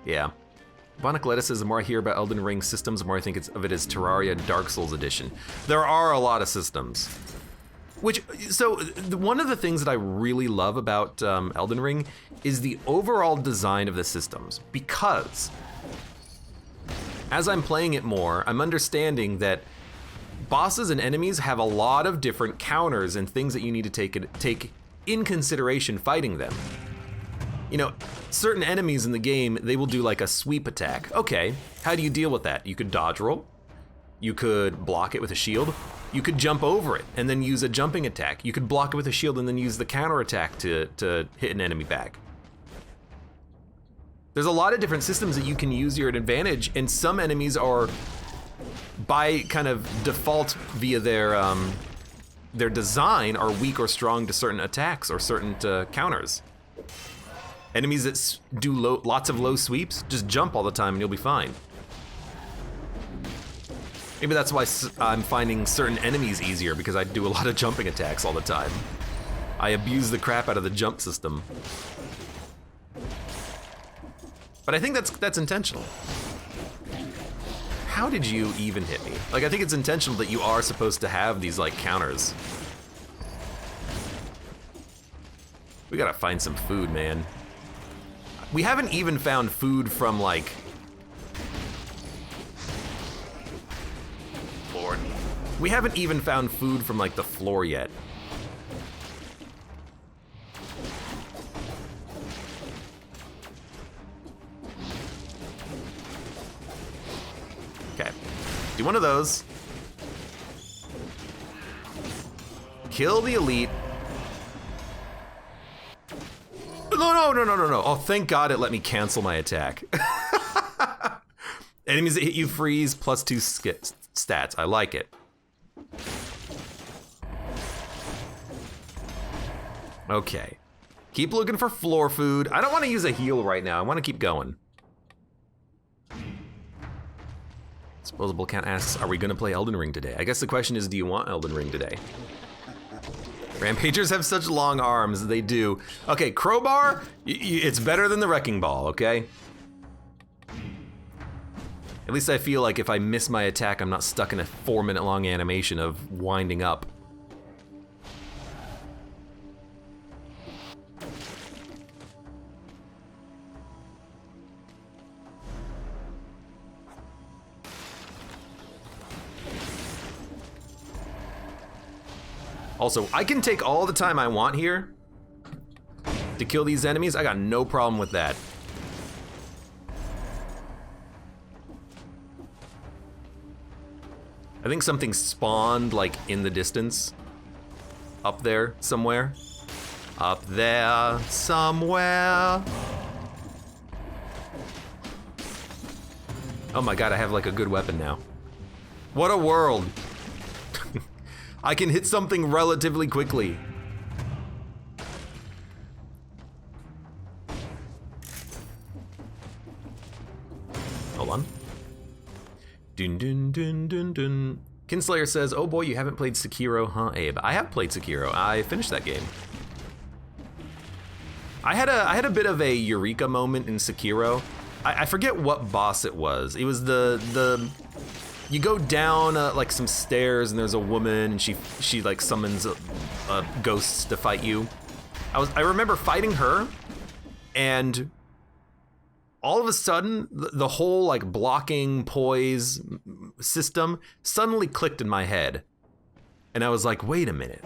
Yeah. Vonic Lettuce says, the more I hear about Elden Ring systems, the more I think of it as Terraria Dark Souls edition. There are a lot of systems. One of the things that I really love about Elden Ring is the overall design of the systems, because as I'm playing it more, I'm understanding that bosses and enemies have a lot of different counters and things that you need to take in consideration fighting them. You know, certain enemies in the game, they will do like a sweep attack. Okay, how do you deal with that? You could dodge roll, you could block it with a shield, you could jump over it and then use a jumping attack. You could block it with a shield and then use the counter attack to hit an enemy back. There's a lot of different systems that you can use your advantage, and some enemies are, by kind of default via their design, are weak or strong to certain attacks or certain counters. Enemies that do lots of low sweeps, just jump all the time and you'll be fine. Maybe that's why I'm finding certain enemies easier, because I do a lot of jumping attacks all the time. I abuse the crap out of the jump system. But I think that's intentional. How did you even hit me? Like, I think it's intentional that you are supposed to have these like counters. We gotta find some food, man. We haven't even found food from like... Lord. We haven't even found food from like the floor yet. Okay, do one of those. Kill the elite. No. Oh, thank God it let me cancel my attack. Enemies that hit you freeze, +2 stats. I like it. Okay. Keep looking for floor food. I don't want to use a heal right now. I want to keep going. Disposable Cat asks, are we going to play Elden Ring today? I guess the question is, do you want Elden Ring today? Rampagers have such long arms, they do. Okay, crowbar, it's better than the wrecking ball, okay? At least I feel like if I miss my attack, I'm not stuck in a 4-minute long animation of winding up. Also, I can take all the time I want here to kill these enemies. I got no problem with that. I think something spawned like in the distance, up there somewhere. Up there somewhere. Oh my god, I have like a good weapon now. What a world. I can hit something relatively quickly. Hold on. Dun dun dun dun dun. Kinslayer says, oh boy, you haven't played Sekiro, huh, Abe? I have played Sekiro. I finished that game. I had a bit of a eureka moment in Sekiro. I forget what boss it was. It was the you go down like some stairs and there's a woman and she like summons ghosts to fight you. I remember fighting her, and all of a sudden the whole like blocking poise system suddenly clicked in my head, and I was like, wait a minute.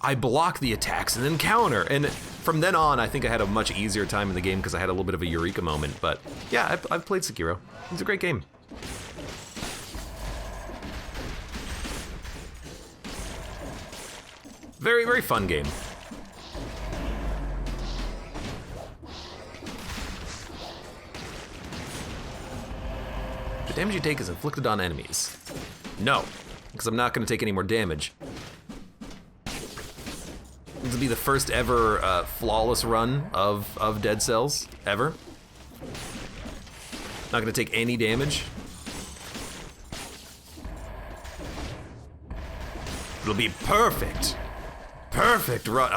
I block the attacks and then counter, and from then on, I think I had a much easier time in the game because I had a little bit of a eureka moment. But yeah, I've played Sekiro. It's a great game. Very, very fun game. The damage you take is inflicted on enemies. No, because I'm not going to take any more damage. This will be the first ever flawless run of Dead Cells, ever. Not gonna take any damage. It'll be perfect. Perfect run,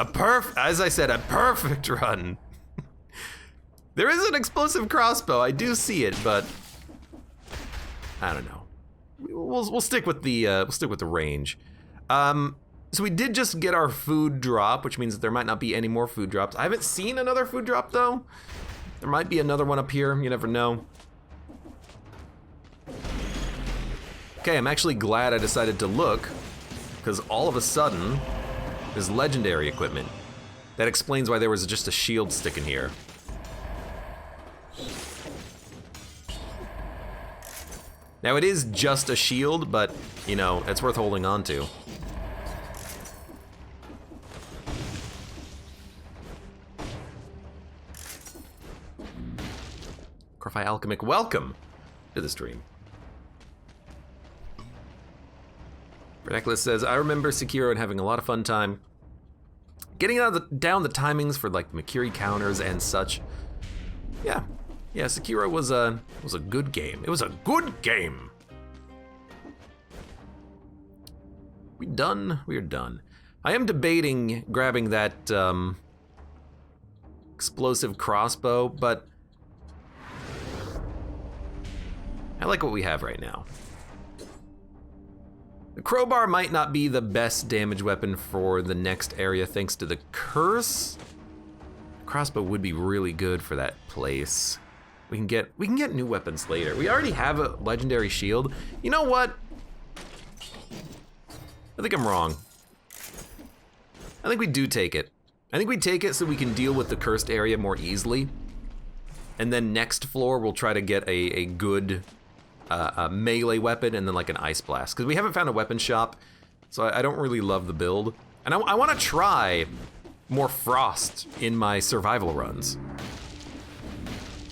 as I said, a perfect run. There is an explosive crossbow, I do see it, but I don't know. We'll stick with the range. So we did just get our food drop, which means that there might not be any more food drops. I haven't seen another food drop though. There might be another one up here, you never know. Okay, I'm actually glad I decided to look, because all of a sudden, there's legendary equipment. That explains why there was just a shield sticking here. Now it is just a shield, but you know, it's worth holding on to. Corfi Alchemic, welcome to the stream. Reckless says, I remember Sekiro and having a lot of fun time. Getting down the timings for like the Makiri counters and such. Yeah, Sekiro was a good game. It was a good game. We done? We're done. I am debating grabbing that explosive crossbow, but I like what we have right now. The crowbar might not be the best damage weapon for the next area thanks to the curse. Crossbow would be really good for that place. We can get new weapons later. We already have a legendary shield. You know what? I think I'm wrong. I think we do take it. I think we take it so we can deal with the cursed area more easily. And then next floor we'll try to get a good a melee weapon and then like an ice blast, because we haven't found a weapon shop, so I don't really love the build. And I want to try more frost in my survival runs.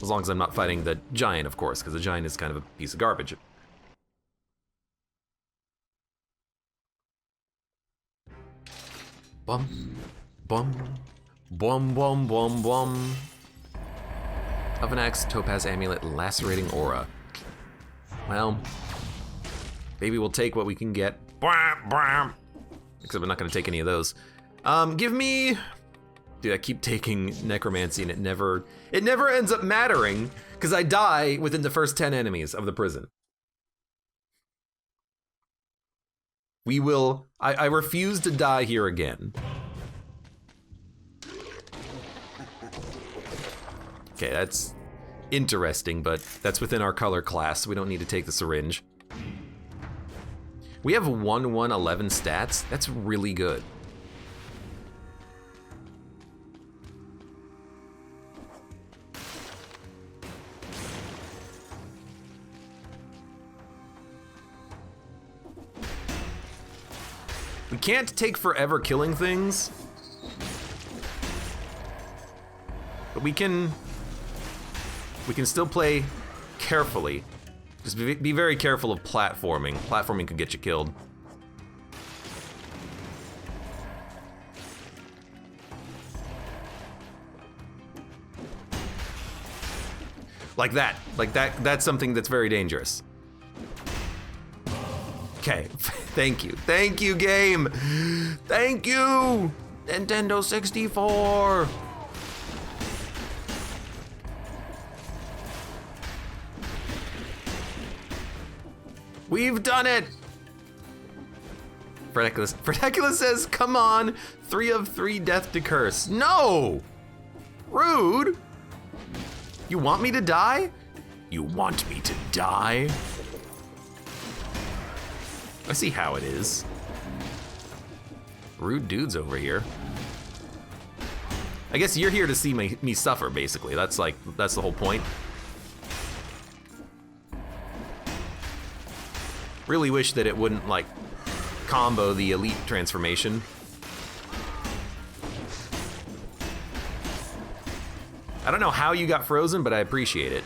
As long as I'm not fighting the giant, of course, because the giant is kind of a piece of garbage. Bum, bum, bum, bum, bum, bum. Oven Axe, Topaz Amulet, Lacerating Aura. Well, maybe we'll take what we can get. Except we're not gonna take any of those. Give me... Dude, I keep taking Necromancy and it never ends up mattering, because I die within the first 10 enemies of the prison. We will... I refuse to die here again. Okay, that's interesting, but that's within our color class, so we don't need to take the syringe. We have 1-1-11 stats. That's really good. We can't take forever killing things, But we can still play carefully. Just be very careful of platforming. Platforming could get you killed. Like that's something that's very dangerous. Okay, thank you game. Thank you, Nintendo 64. We've done it. Fredeculus says, come on, 3 of 3 death to curse. No, rude. You want me to die? You want me to die? I see how it is. Rude dudes over here. I guess you're here to see me suffer, basically. That's the whole point. Really wish that it wouldn't, like, combo the elite transformation. I don't know how you got frozen, but I appreciate it.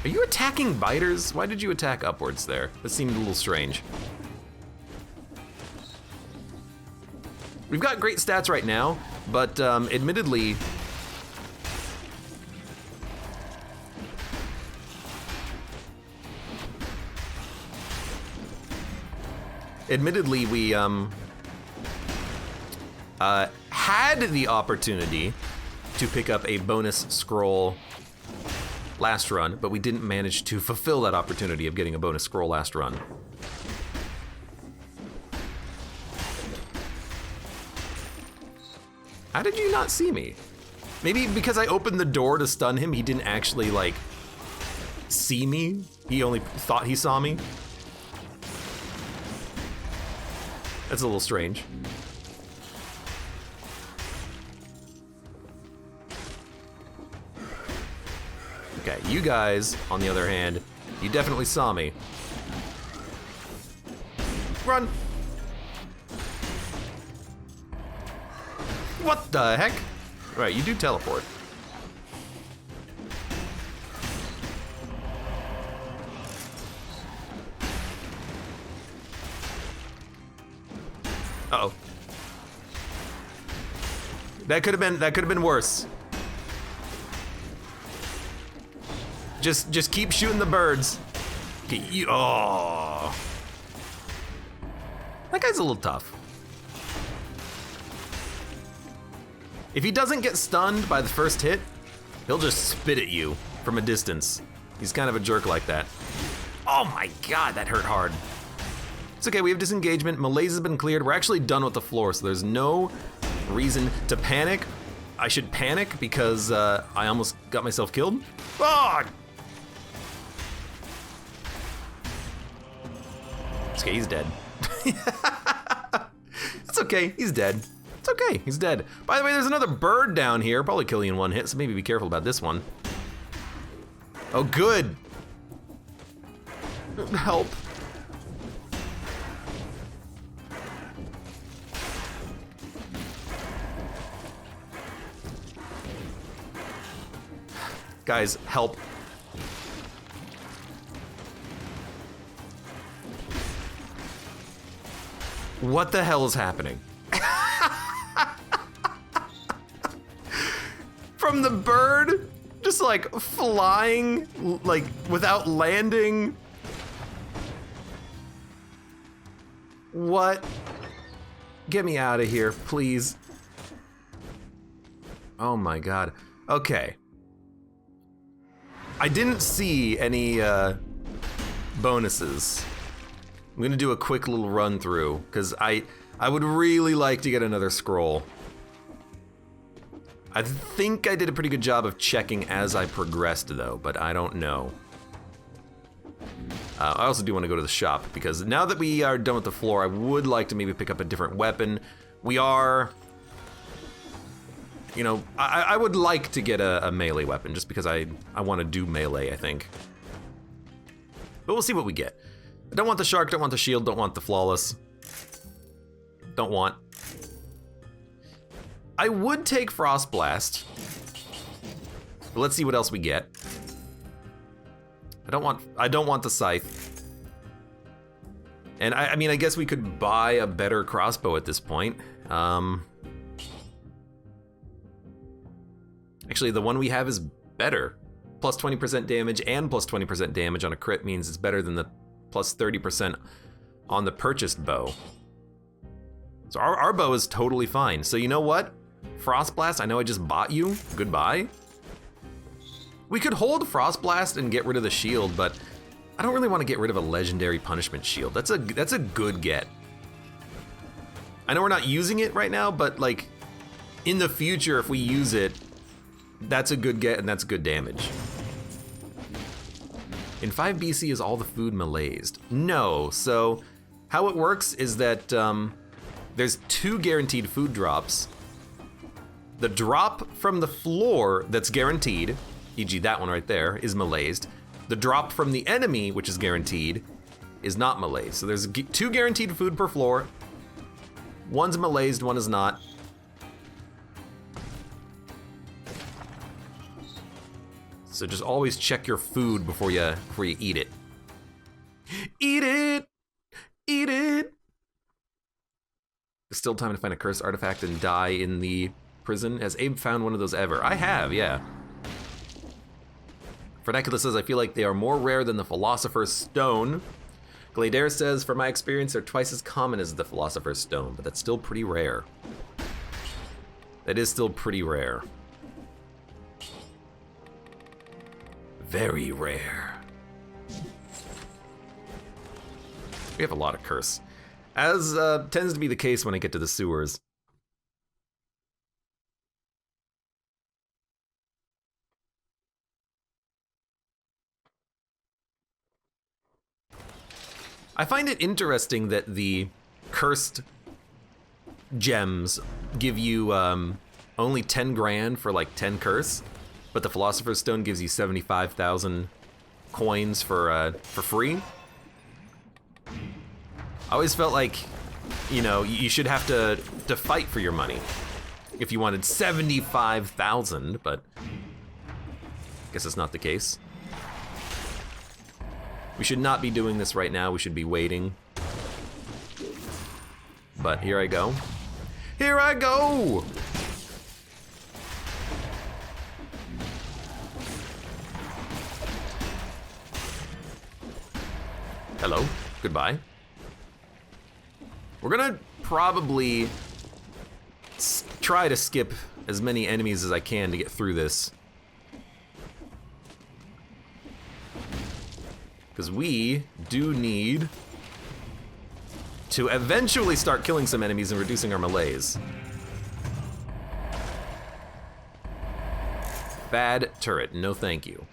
Are you attacking biters? Why did you attack upwards there? That seemed a little strange. We've got great stats right now, but admittedly, we had the opportunity to pick up a bonus scroll last run, but we didn't manage to fulfill that opportunity of getting a bonus scroll last run. How did you not see me? Maybe because I opened the door to stun him, he didn't actually, like, see me? He only thought he saw me? That's a little strange. Okay, you guys, on the other hand, you definitely saw me. Run! What the heck? Right, you do teleport. Uh-oh. That could have been worse. Just keep shooting the birds. Okay, oh. That guy's a little tough. If he doesn't get stunned by the first hit, he'll just spit at you from a distance. He's kind of a jerk like that. Oh my god, that hurt hard. It's okay, we have disengagement. Malaise has been cleared. We're actually done with the floor, so there's no reason to panic. I should panic because I almost got myself killed. Oh! It's okay, he's dead. It's okay, he's dead. It's okay, he's dead. By the way, there's another bird down here. Probably kill you in one hit, so maybe be careful about this one. Oh, good. Help. Guys, help. What the hell is happening? From the bird, just like flying, like without landing. What? Get me out of here, please. Oh my god. Okay. I didn't see any bonuses. I'm gonna do a quick little run through because I would really like to get another scroll. I think I did a pretty good job of checking as I progressed though, but I don't know. I also do want to go to the shop because now that we are done with the floor, I would like to maybe pick up a different weapon. We are, you know, I would like to get a melee weapon just because I want to do melee, I think. But we'll see what we get. I don't want the shark, don't want the shield, don't want the flawless. Don't want. I would take Frost Blast. But let's see what else we get. I don't want the Scythe. And I mean, I guess we could buy a better crossbow at this point. Actually, the one we have is better. Plus 20% damage and plus 20% damage on a crit means it's better than the plus 30% on the purchased bow. So our bow is totally fine. So you know what? Frost Blast, I know I just bought you. Goodbye. We could hold Frost Blast and get rid of the shield, but I don't really want to get rid of a legendary punishment shield. That's a good get. I know we're not using it right now, but like in the future, if we use it, that's a good get and that's good damage. In 5 BC, is all the food melee'd? No, so how it works is that there's 2 guaranteed food drops. The drop from the floor that's guaranteed, e.g. that one right there, is melee'd. The drop from the enemy, which is guaranteed, is not melee'd. So there's 2 guaranteed food per floor. One's melee'd, one is not. So just always check your food before you eat it. Eat it! Eat it! There's still time to find a cursed artifact and die in the prison. Has Abe found one of those ever? I have, yeah. Fredecula says, I feel like they are more rare than the Philosopher's Stone. Glader says, for my experience, they're twice as common as the Philosopher's Stone, but that's still pretty rare. That is still pretty rare. Very rare. We have a lot of curse, as tends to be the case when I get to the sewers. I find it interesting that the cursed gems give you only 10 grand for like 10 curse. But the Philosopher's Stone gives you 75,000 coins for free. I always felt like, you know, you should have to fight for your money if you wanted 75,000, but I guess it's not the case. We should not be doing this right now. We should be waiting. But here I go. Here I go! Hello, goodbye. We're gonna probably try to skip as many enemies as I can to get through this. Because we do need to eventually start killing some enemies and reducing our melees. Bad turret, no thank you.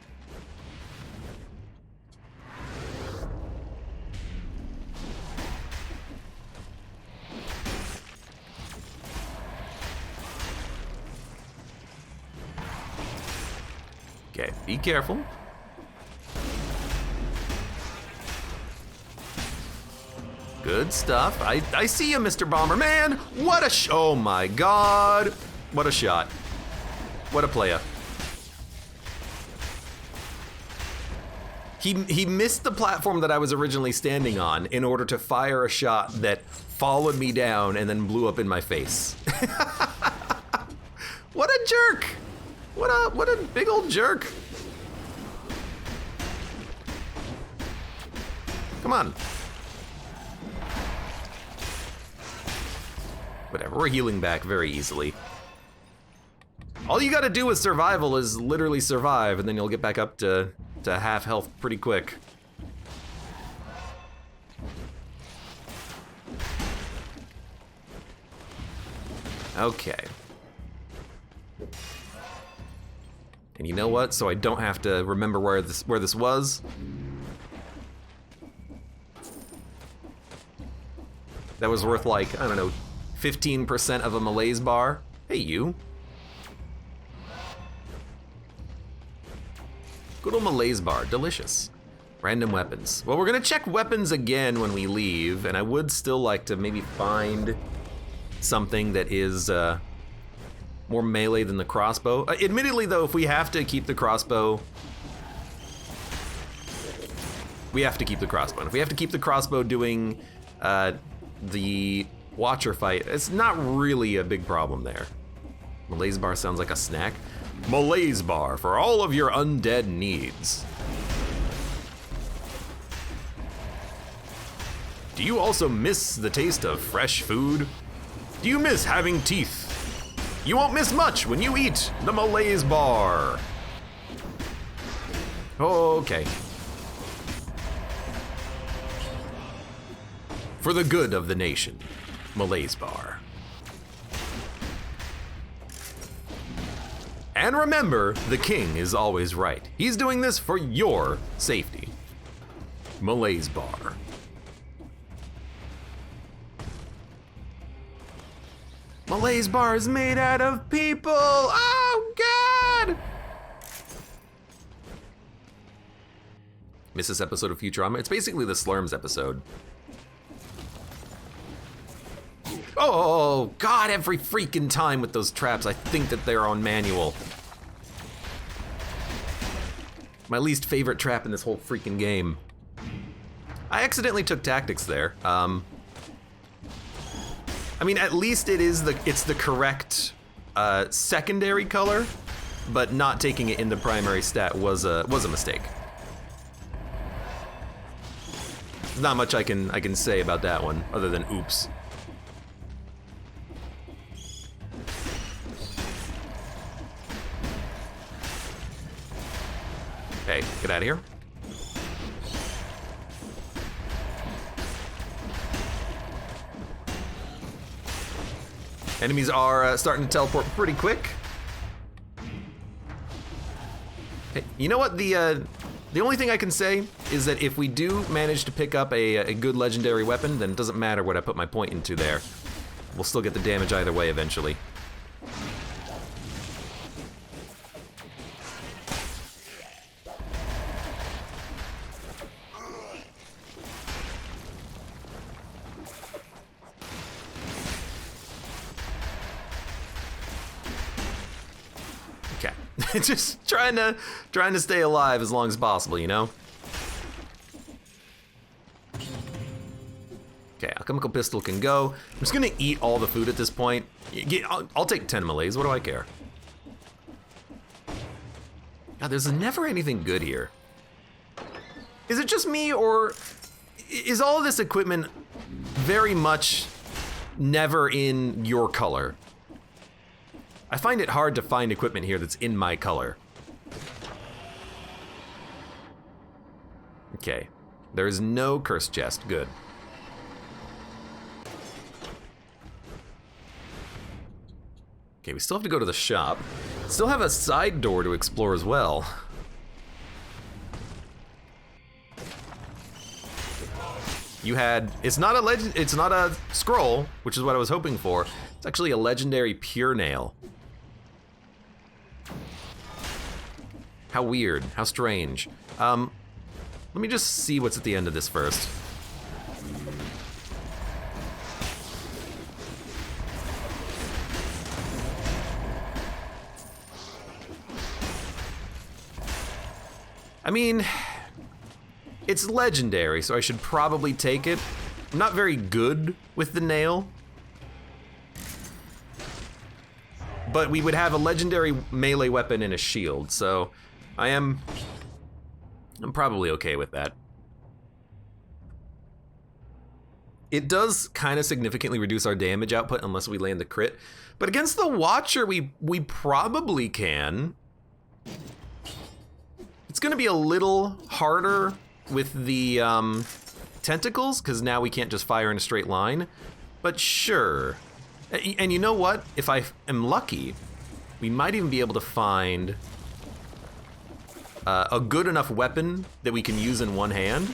Okay, be careful. Good stuff. I see you, Mr. Bomberman. What a oh my god. What a shot. What a playa. He missed the platform that I was originally standing on in order to fire a shot that followed me down and then blew up in my face. What a jerk. What a big old jerk. Come on. Whatever, we're healing back very easily. All you gotta do with survival is literally survive, and then you'll get back up to half health pretty quick. Okay. And you know what? So I don't have to remember where this was. That was worth like, I don't know, 15% of a melee's bar. Hey, you. Good old melee's bar, delicious. Random weapons. Well, we're gonna check weapons again when we leave, and I would still like to maybe find something that is more melee than the crossbow. Admittedly, though, if we have to keep the crossbow, we have to keep the crossbow. And if we have to keep the crossbow doing the Watcher fight, it's not really a big problem there. Malaise bar sounds like a snack. Malaise bar for all of your undead needs. Do you also miss the taste of fresh food? Do you miss having teeth? You won't miss much when you eat the Malaise bar. Okay. For the good of the nation, Malaise bar. And remember, the king is always right. He's doing this for your safety. Malaise bar. Malaise bar is made out of people. Oh, God! Miss this episode of Futurama? It's basically the Slurms episode. Oh, God, every freaking time with those traps, I think that they're on manual. My least favorite trap in this whole freaking game. I accidentally took tactics there. I mean, at least it's the correct secondary color, but not taking it in the primary stat was a mistake. There's not much I can say about that one, other than oops. Okay, get out of here. Enemies are starting to teleport pretty quick. Hey, you know what? The only thing I can say is that if we do manage to pick up a good legendary weapon, then it doesn't matter what I put my point into there. We'll still get the damage either way eventually. Just trying to stay alive as long as possible, you know? Okay, alchemical pistol can go. I'm just gonna eat all the food at this point. I'll take 10 malaise, what do I care? God, there's never anything good here. Is it just me, or is all of this equipment very much never in your color? I find it hard to find equipment here that's in my color. Okay, there is no cursed chest, good. Okay, we still have to go to the shop. Still have a side door to explore as well. It's not a scroll, which is what I was hoping for. It's actually a legendary pure nail. How weird, how strange. Let me just see what's at the end of this first. I mean, it's legendary, so I should probably take it. I'm not very good with the nail. But we would have a legendary melee weapon and a shield, so I'm probably okay with that. It does kind of significantly reduce our damage output unless we land the crit, but against the Watcher, we probably can. It's gonna be a little harder with the tentacles, because now we can't just fire in a straight line, but sure. And you know what? If I am lucky, we might even be able to find a good enough weapon that we can use in one hand.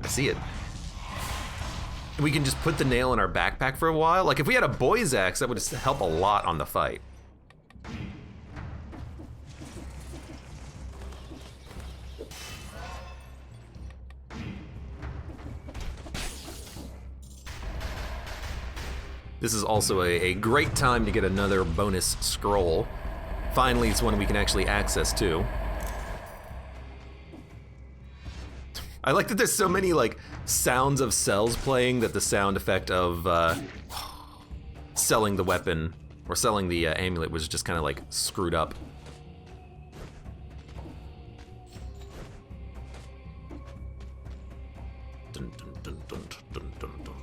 I see it. We can just put the nail in our backpack for a while. Like if we had a boy's axe, that would help a lot on the fight. This is also a great time to get another bonus scroll. Finally, it's one we can actually access too. I like that there's so many like sounds of cells playing that the sound effect of selling the weapon or selling the amulet was just kind of like screwed up. Dun, dun, dun, dun, dun, dun, dun.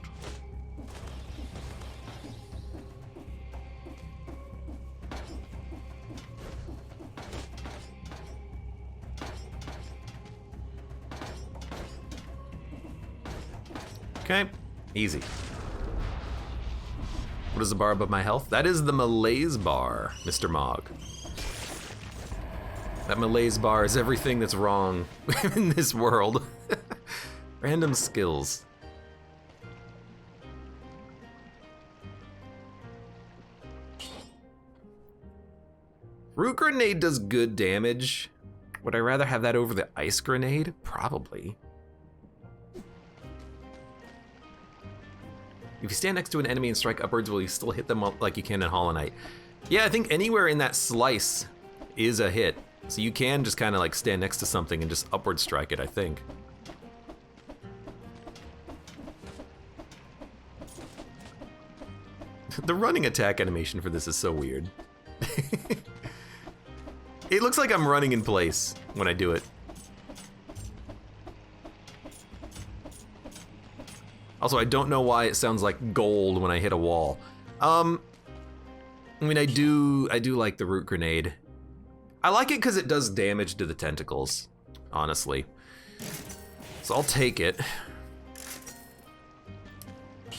Okay, easy. What is the bar above my health? That is the malaise bar, Mr. Mog. That malaise bar is everything that's wrong in this world. Random skills. Root grenade does good damage. Would I rather have that over the ice grenade? Probably. If you stand next to an enemy and strike upwards, will you still hit them like you can in Hollow Knight? Yeah, I think anywhere in that slice is a hit. So you can just kind of like stand next to something and just upward strike it, I think. The running attack animation for this is so weird. It looks like I'm running in place when I do it. Also, I don't know why it sounds like gold when I hit a wall. I mean, I do like the root grenade. I like it because it does damage to the tentacles, honestly. So I'll take it.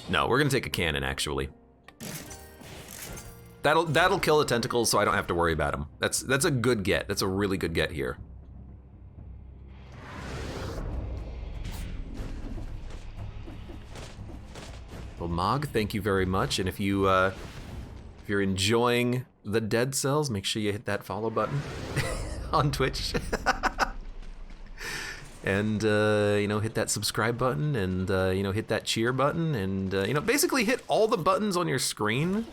No, we're gonna take a cannon, actually. That'll kill the tentacles, so I don't have to worry about them. That's a good get. That's a really good get here. Well, Mog, thank you very much. And if you're enjoying the Dead Cells, make sure you hit that follow button on Twitch. And you know, hit that subscribe button, and you know, hit that cheer button, and you know, basically hit all the buttons on your screen.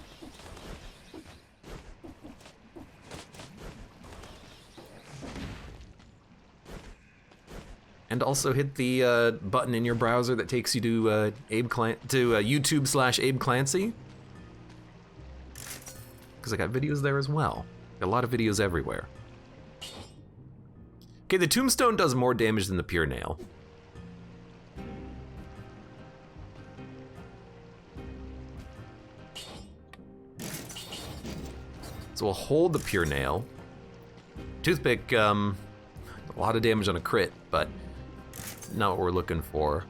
And also hit the button in your browser that takes you to YouTube/AbeClancy. Because I got videos there as well. Got a lot of videos everywhere. Okay, the tombstone does more damage than the pure nail. So we'll hold the pure nail. Toothpick, a lot of damage on a crit, but not what we're looking for.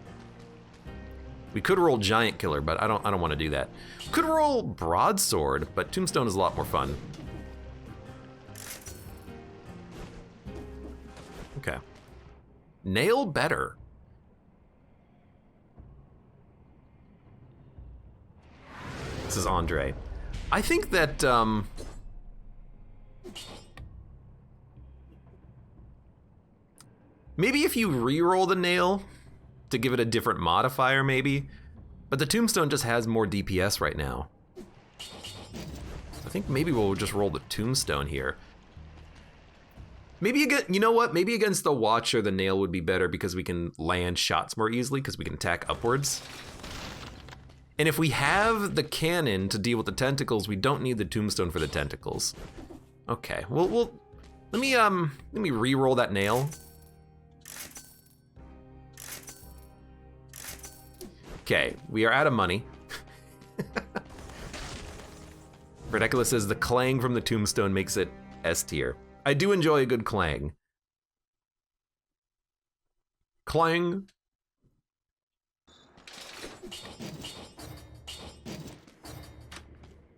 We could roll Giant Killer, but I don't want to do that. Could roll Broadsword, but Tombstone is a lot more fun. Okay. Nail better. This is Andre. I think that maybe if you re-roll the nail to give it a different modifier, maybe. But the tombstone just has more DPS right now. I think maybe we'll just roll the tombstone here. Maybe again, you know what? Maybe against the Watcher, the nail would be better because we can land shots more easily because we can attack upwards. And if we have the cannon to deal with the tentacles, we don't need the tombstone for the tentacles. Okay, well, let me re-roll that nail. Okay, we are out of money. Ridiculous says the clang from the tombstone makes it S tier. I do enjoy a good clang. Clang.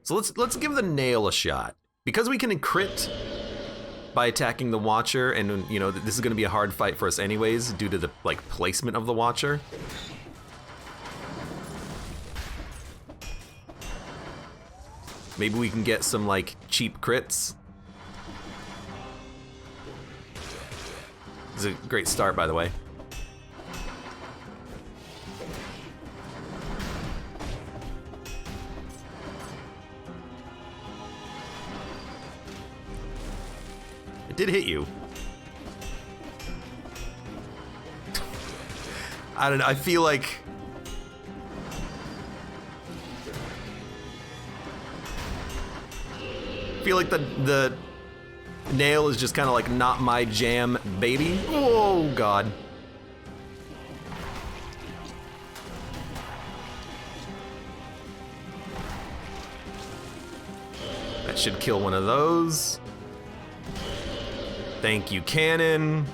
So let's give the nail a shot. Because we can crit by attacking the Watcher, and you know this is going to be a hard fight for us anyways due to the like placement of the Watcher. Maybe we can get some like cheap crits. This is a great start, by the way. did hit you. I don't know, I feel like... the nail is just kind of like not my jam, baby. Oh, God. That should kill one of those. Thank you, cannon.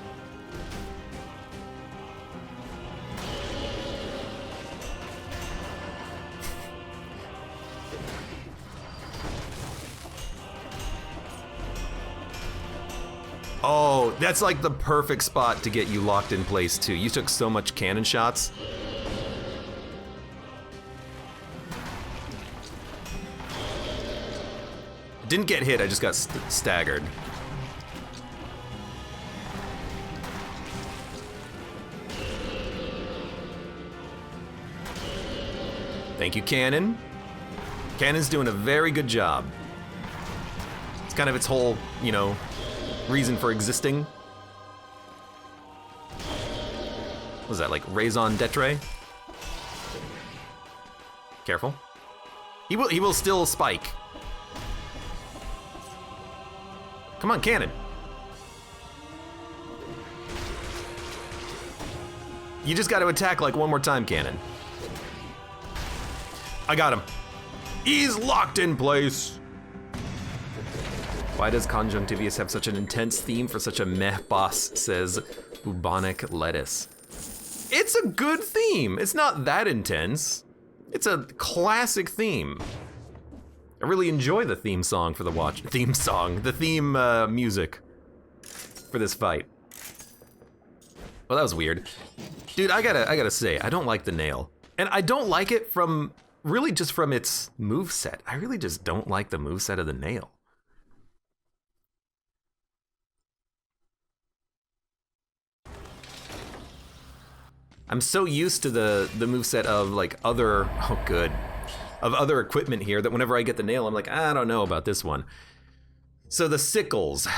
Oh, that's like the perfect spot to get you locked in place too. You took so much cannon shots. Didn't get hit, I just got staggered. Thank you, cannon. Cannon's doing a very good job. It's kind of its whole, you know, reason for existing. What was that, like raison d'etre? Careful. He will still spike. Come on, cannon. You just got to attack like one more time, cannon. I got him. He's locked in place. Why does Conjunctivius have such an intense theme for such a meh boss, says bubonic lettuce. It's a good theme. It's not that intense. It's a classic theme. I really enjoy the theme song for the watch. Theme song, the theme music for this fight. Well, that was weird. Dude, I gotta say, I don't like the nail. And I don't like it from, really just from its moveset. I really just don't like the moveset of the nail. I'm so used to the moveset of like other, oh good, of other equipment here that whenever I get the nail, I'm like, I don't know about this one. So the sickles,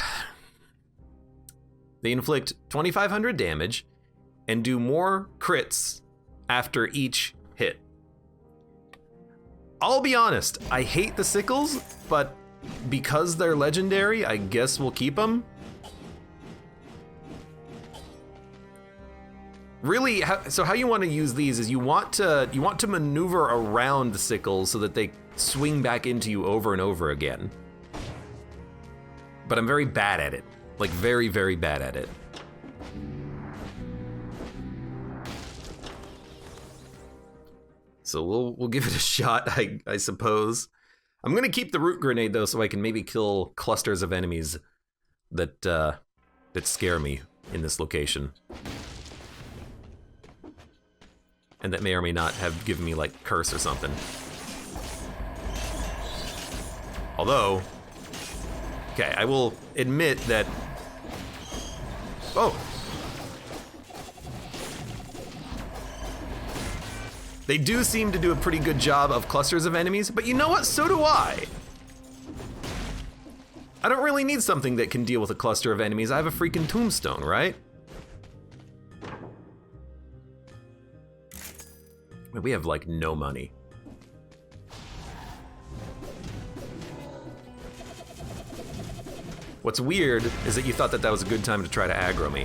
they inflict 2,500 damage and do more crits after each hit. I'll be honest, I hate the sickles, but because they're legendary, I guess we'll keep them. Really, so how you want to use these is you want to maneuver around the sickles so that they swing back into you over and over again. But I'm very bad at it, like very, very bad at it. So we'll give it a shot, I suppose. I'm gonna keep the root grenade though, so I can maybe kill clusters of enemies that that scare me in this location. And that may or may not have given me like curse or something. Although, okay, I will admit that, oh. They do seem to do a pretty good job of clusters of enemies, but you know what, so do I. I don't really need something that can deal with a cluster of enemies. I have a freaking tombstone, right? We have like no money. What's weird is that you thought that was a good time to try to aggro me.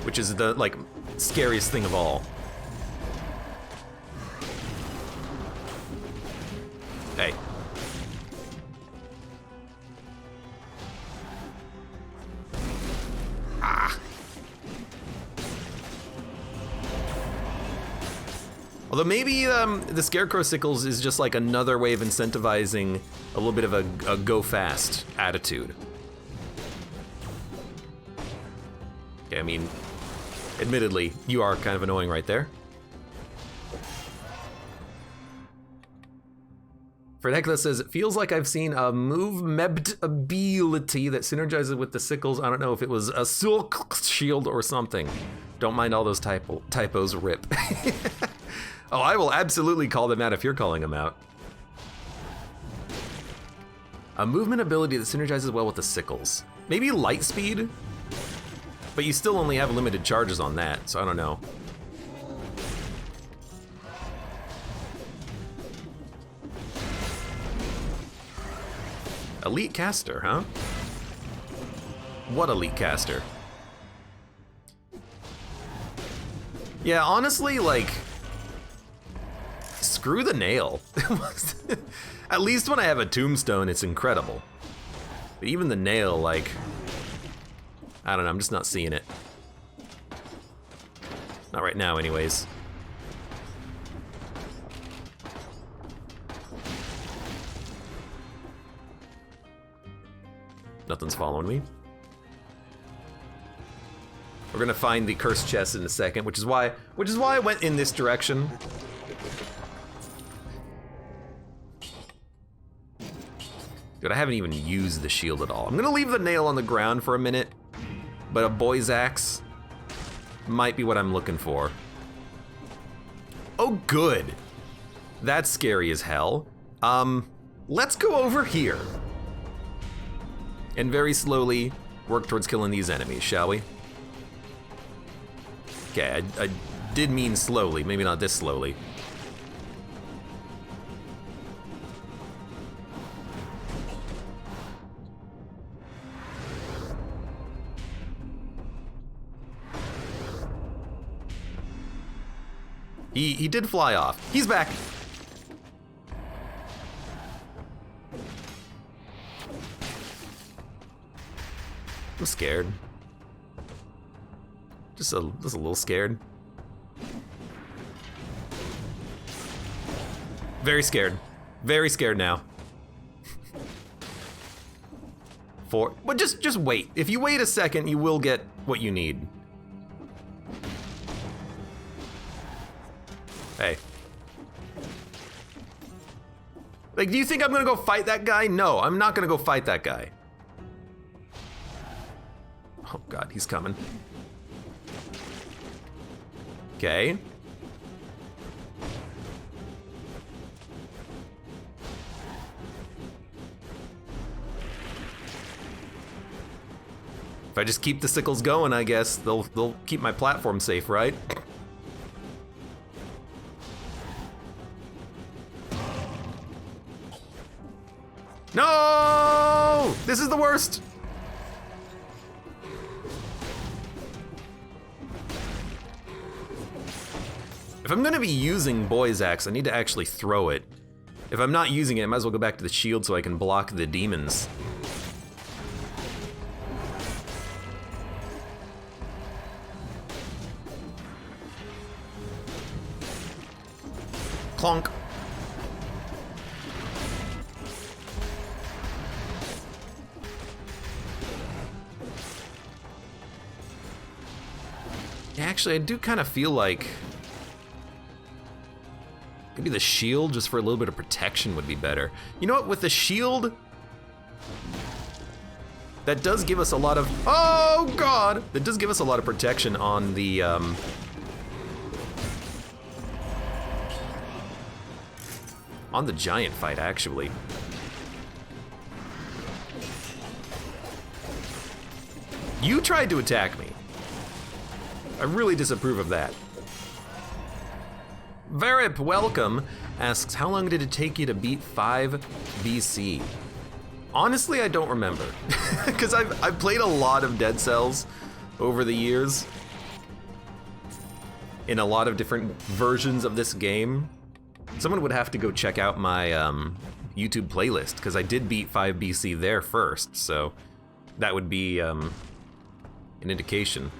Which is the like scariest thing of all. Hey. Although maybe the Scarecrow Sickles is just like another way of incentivizing a little bit of a go fast attitude. Okay, I mean, admittedly, you are kind of annoying right there. Fredekla says, it feels like I've seen a move-mebbed ability that synergizes with the sickles. I don't know if it was a silk shield or something. Don't mind all those typos, rip. Oh, I will absolutely call them out if you're calling them out. A movement ability that synergizes well with the sickles. Maybe light speed? But you still only have limited charges on that, so I don't know. Elite caster, huh? What elite caster? Yeah, honestly, like, screw the nail. At least when I have a tombstone, it's incredible. But even the nail, like, I don't know, I'm just not seeing it. Not right now, anyways. Nothing's following me. We're gonna find the cursed chest in a second, which is why I went in this direction. Dude, I haven't even used the shield at all. I'm gonna leave the nail on the ground for a minute, but a boy's axe might be what I'm looking for. Oh, good. That's scary as hell. Let's go over here and very slowly work towards killing these enemies, shall we? Okay, I did mean slowly, maybe not this slowly. He did fly off. He's back. I'm scared. Just a little scared. Very scared. Very scared now. But just wait. If you wait a second, you will get what you need. Hey. Like, do you think I'm gonna go fight that guy? No, I'm not gonna go fight that guy. Oh God, he's coming. Okay. If I just keep the sickles going, I guess they'll keep my platform safe, right? No! This is the worst! If I'm gonna be using Boy's Axe, I need to actually throw it. If I'm not using it, I might as well go back to the shield so I can block the demons. Clonk. Actually, I do kind of feel like maybe the shield, just for a little bit of protection, would be better. You know what, with the shield, that does give us a lot of, oh God! That does give us a lot of protection on the, giant fight, actually. You tried to attack me. I really disapprove of that. Verip, welcome, asks, how long did it take you to beat 5 BC? Honestly, I don't remember. Because I've played a lot of Dead Cells over the years. In a lot of different versions of this game. Someone would have to go check out my YouTube playlist, because I did beat 5 BC there first, so that would be an indication.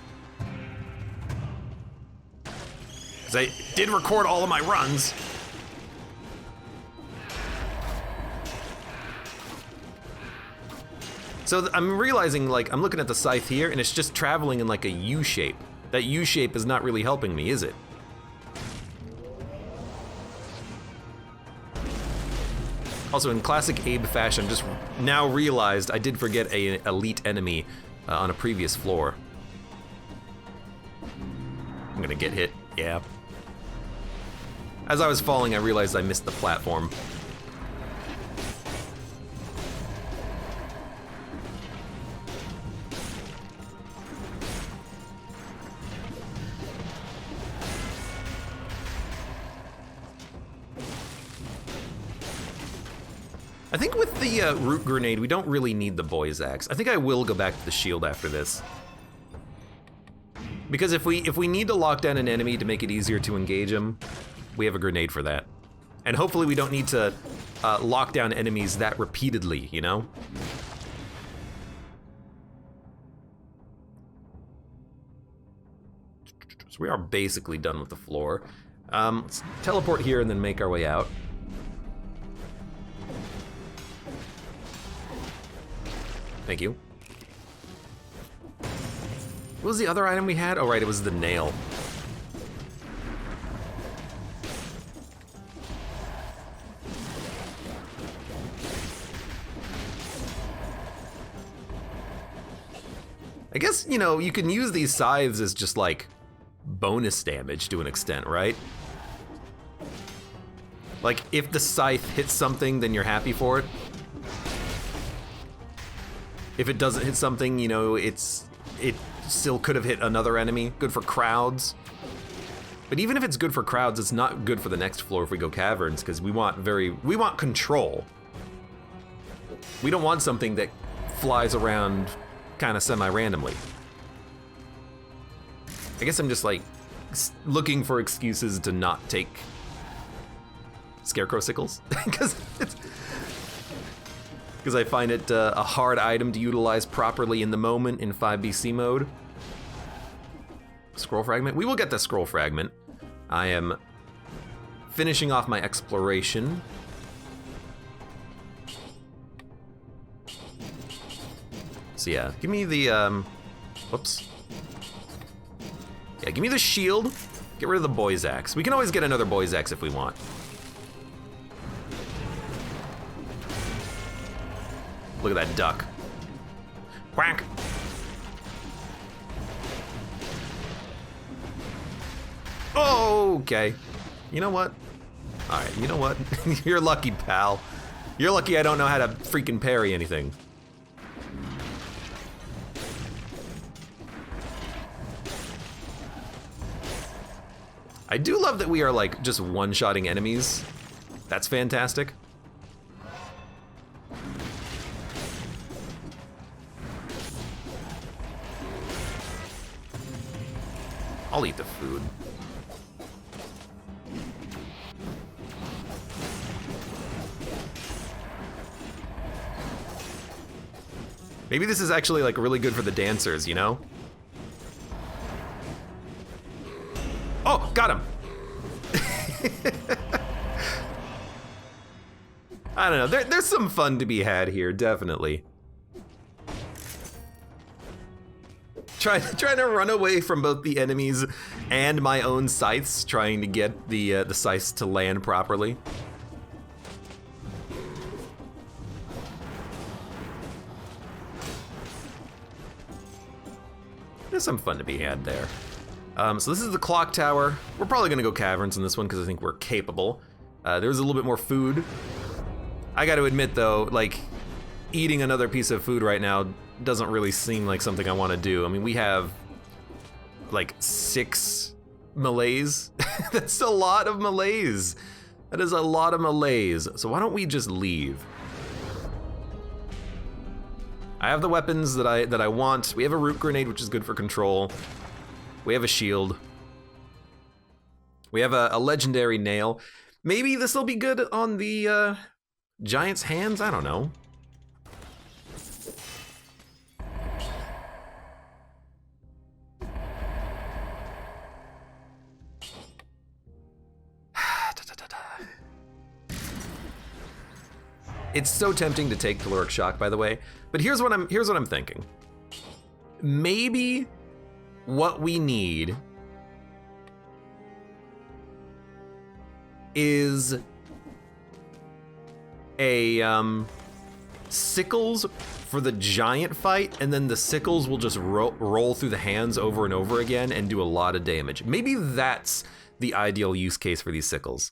Because I did record all of my runs. So I'm realizing, like, I'm looking at the scythe here, and it's just traveling in like a U shape. That U shape is not really helping me, is it? Also, in classic Abe fashion, just now realized I did forget an elite enemy on a previous floor. I'm gonna get hit, yeah. As I was falling, I realized I missed the platform. I think with the root grenade, we don't really need the boy's axe. I think I will go back to the shield after this. Because if we need to lock down an enemy to make it easier to engage him, we have a grenade for that. And hopefully we don't need to lock down enemies that repeatedly, you know? So we are basically done with the floor. Let's teleport here and then make our way out. Thank you. What was the other item we had? Oh, right, it was the nail. I guess, you know, you can use these scythes as just like bonus damage to an extent, right? Like, if the scythe hits something, then you're happy for it. If it doesn't hit something, you know, it still could have hit another enemy. Good for crowds. But even if it's good for crowds, it's not good for the next floor if we go caverns, because we want control. We don't want something that flies around kind of semi-randomly. I guess I'm just like looking for excuses to not take scarecrow sickles, because I find it a hard item to utilize properly in the moment in 5BC mode. Scroll fragment? We will get the scroll fragment. I am finishing off my exploration. So yeah, give me the, whoops. Yeah, give me the shield. Get rid of the boy's axe. We can always get another boy's axe if we want. Look at that duck. Quack. Oh, okay. You know what? All right, you know what? You're lucky, pal. You're lucky I don't know how to freaking parry anything. I do love that we are like just one-shotting enemies. That's fantastic. I'll eat the food. Maybe this is actually like really good for the dancers, you know? Oh, got him. I don't know, there's some fun to be had here, definitely. Trying to run away from both the enemies and my own scythes, trying to get the scythes to land properly. There's some fun to be had there. So this is the clock tower. We're probably gonna go caverns in this one because I think we're capable. There's a little bit more food. I gotta admit though, like, eating another piece of food right now doesn't really seem like something I want to do. I mean, we have like 6 melees. That's a lot of melees. That is a lot of melees. So why don't we just leave? I have the weapons that I want. We have a root grenade, which is good for control. We have a shield. We have a legendary nail. Maybe this will be good on the giant's hands. I don't know. It's so tempting to take caloric shock, by the way, but here's what I'm thinking. Maybe what we need is a sickles for the giant fight, and then the sickles will just roll through the hands over and over again and do a lot of damage. Maybe that's the ideal use case for these sickles.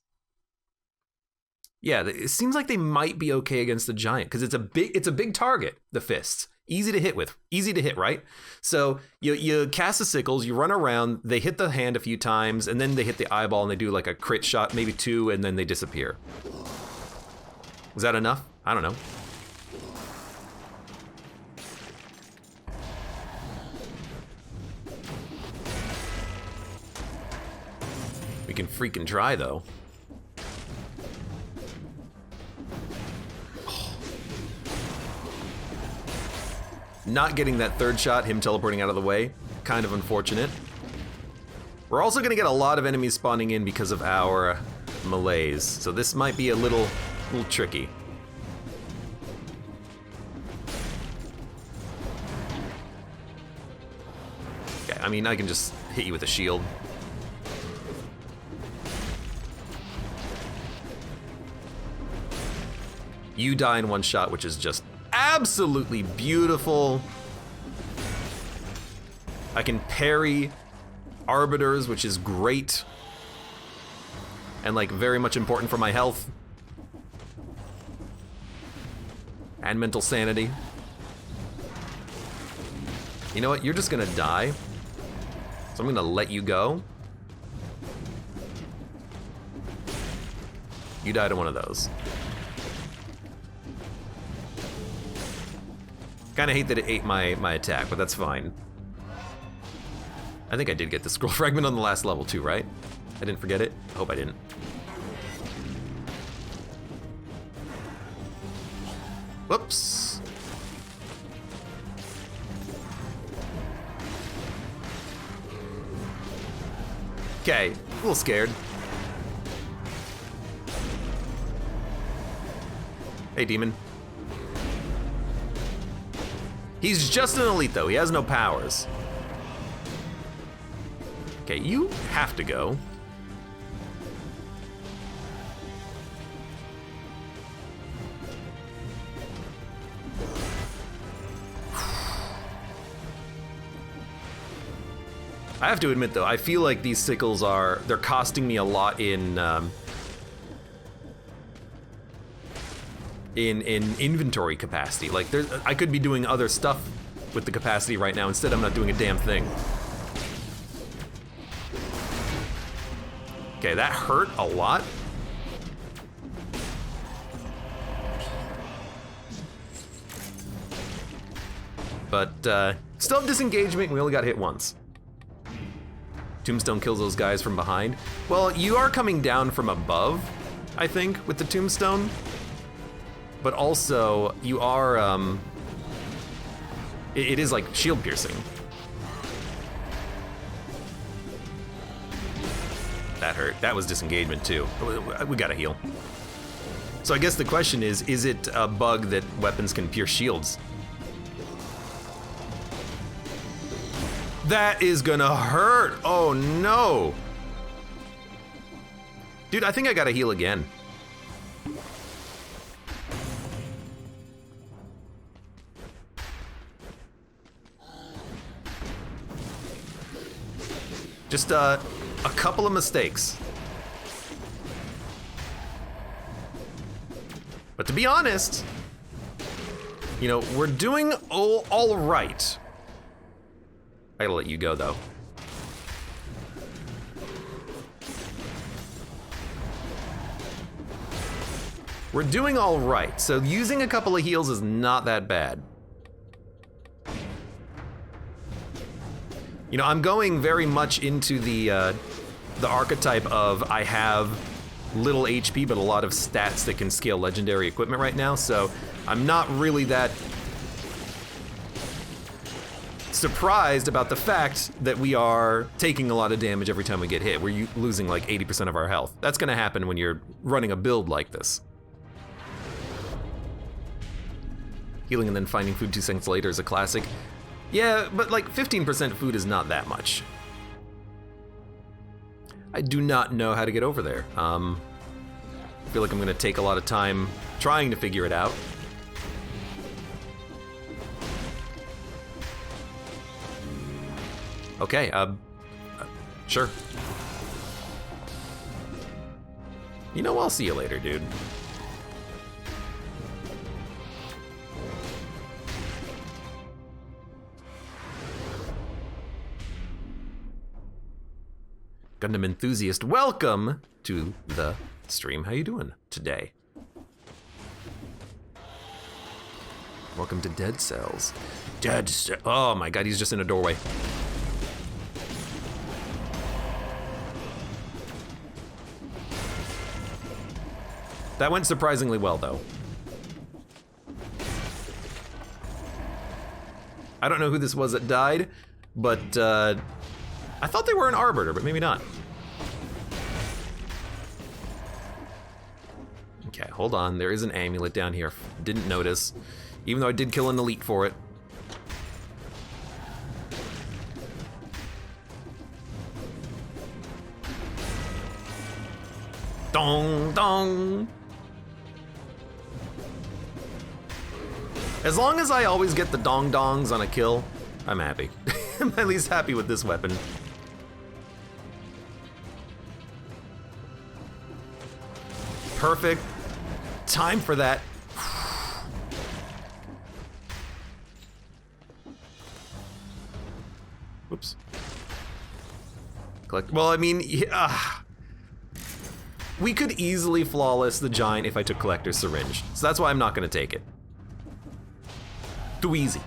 Yeah, it seems like they might be okay against the giant because it's a big target, the fists. Easy to hit, right? So you cast the sickles, you run around, they hit the hand a few times, and then they hit the eyeball and they do like a crit shot, maybe 2, and then they disappear. Is that enough? I don't know. We can freaking try, though. Not getting that third shot, him teleporting out of the way, kind of unfortunate. We're also gonna get a lot of enemies spawning in because of our melees, so this might be a little tricky. Okay, I mean, I can just hit you with a shield. You die in one shot, which is just absolutely beautiful. I can parry arbiters, which is great. And like very much important for my health. And mental sanity. You know what? You're just gonna die. So I'm gonna let you go. You died in one of those. Kinda hate that it ate my attack, but that's fine. I think I did get the scroll fragment on the last level too, right? I didn't forget it? I hope I didn't. Whoops. Okay, a little scared. Hey, demon. He's just an elite, though. He has no powers. Okay, you have to go. I have to admit, though, I feel like these sickles they're costing me a lot in inventory capacity. Like, I could be doing other stuff with the capacity right now. Instead, I'm not doing a damn thing. Okay, that hurt a lot. But still have disengagement. We only got hit once. Tombstone kills those guys from behind. Well, you are coming down from above, I think, with the tombstone. But also, you are, it is like shield piercing. That hurt. That was disengagement too. We gotta heal. So I guess the question is it a bug that weapons can pierce shields? That is gonna hurt. Oh no. Dude, I think I gotta heal again. Just a couple of mistakes. But to be honest, you know, we're doing all right. I gotta let you go, though. We're doing all right, so using a couple of heals is not that bad. You know, I'm going very much into the archetype of I have little HP but a lot of stats that can scale legendary equipment right now, so I'm not really that surprised about the fact that we are taking a lot of damage every time we get hit. We're losing like 80% of our health. That's gonna happen when you're running a build like this. Healing and then finding food 2 seconds later is a classic. Yeah, but like 15% food is not that much. I do not know how to get over there. I feel like I'm gonna take a lot of time trying to figure it out. Okay, sure. You know, I'll see you later, dude. Gundam enthusiast, welcome to the stream. How you doing today? Welcome to Dead Cells. Oh my god, he's just in a doorway. That went surprisingly well, though. I don't know who this was that died, but I thought they were an Arbiter, but maybe not. Okay, hold on. There is an amulet down here. Didn't notice, even though I did kill an elite for it. Dong, dong. As long as I always get the dong dongs on a kill, I'm happy. I'm at least happy with this weapon. Perfect. Time for that. Oops. Collect. Well, I mean, yeah. We could easily flawless the giant if I took Collector's Syringe, so that's why I'm not gonna take it. Too easy.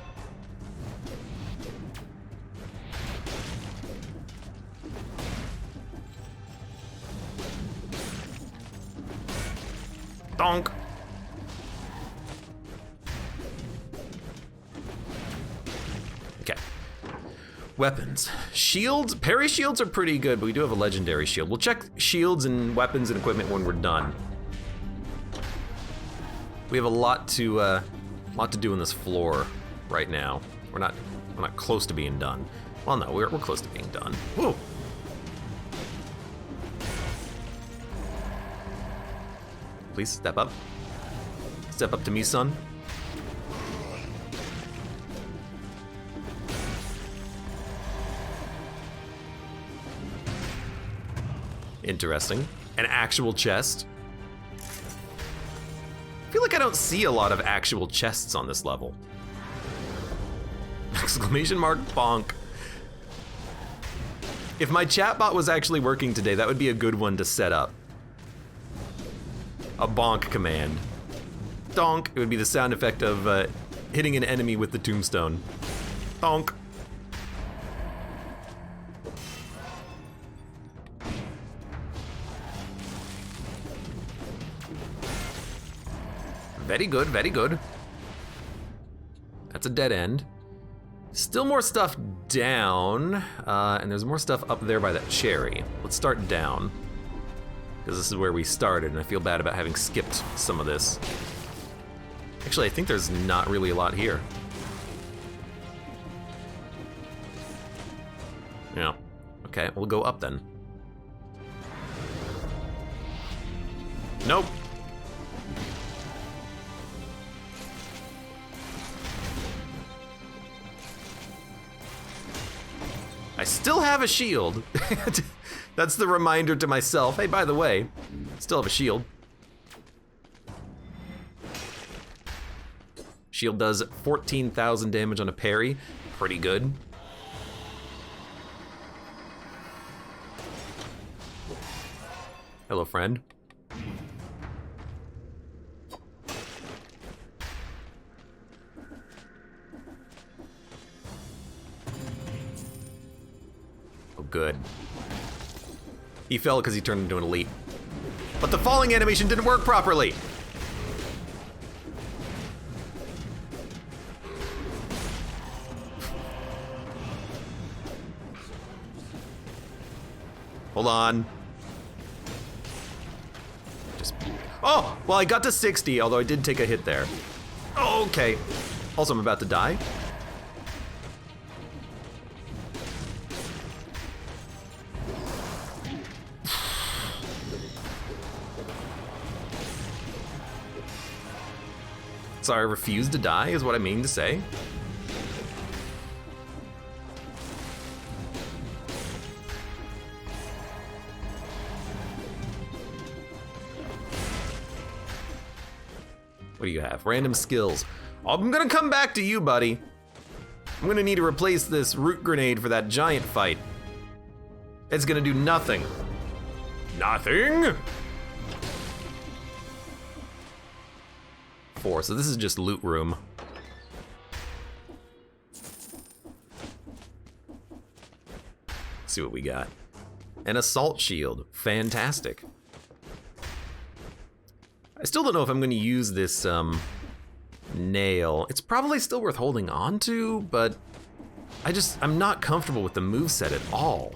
Donk. Okay. Weapons. Shields. Parry shields are pretty good, but we do have a legendary shield. We'll check shields and weapons and equipment when we're done. We have a lot to do in this floor right now. We're not close to being done. Well, no, we're close to being done. Whoa. Please step up. Step up to me, son. Interesting. An actual chest. I feel like I don't see a lot of actual chests on this level. Exclamation mark bonk. If my chatbot was actually working today, that would be a good one to set up. A bonk command. Donk. It would be the sound effect of hitting an enemy with the tombstone. Donk. Very good, very good. That's a dead end. Still more stuff down, and there's more stuff up there by that cherry. Let's start down, because this is where we started, and I feel bad about having skipped some of this. Actually, I think there's not really a lot here. Yeah. Okay, we'll go up then. Nope. I still have a shield. That's the reminder to myself. Hey, by the way, still have a shield. Shield does 14,000 damage on a parry. Pretty good. Hello, friend. Good. He fell because he turned into an elite. But the falling animation didn't work properly. Hold on. Just. Oh! Well, I got to 60, although I did take a hit there. Okay. Also, I'm about to die. So I refuse to die, is what I mean to say. What do you have? Random skills. I'm gonna come back to you, buddy. I'm gonna need to replace this root grenade for that giant fight. It's gonna do nothing. Nothing? 4, so this is just loot room. Let's see what we got. An assault shield. Fantastic. I still don't know if I'm going to use this nail. It's probably still worth holding on to, but I'm not comfortable with the moveset at all.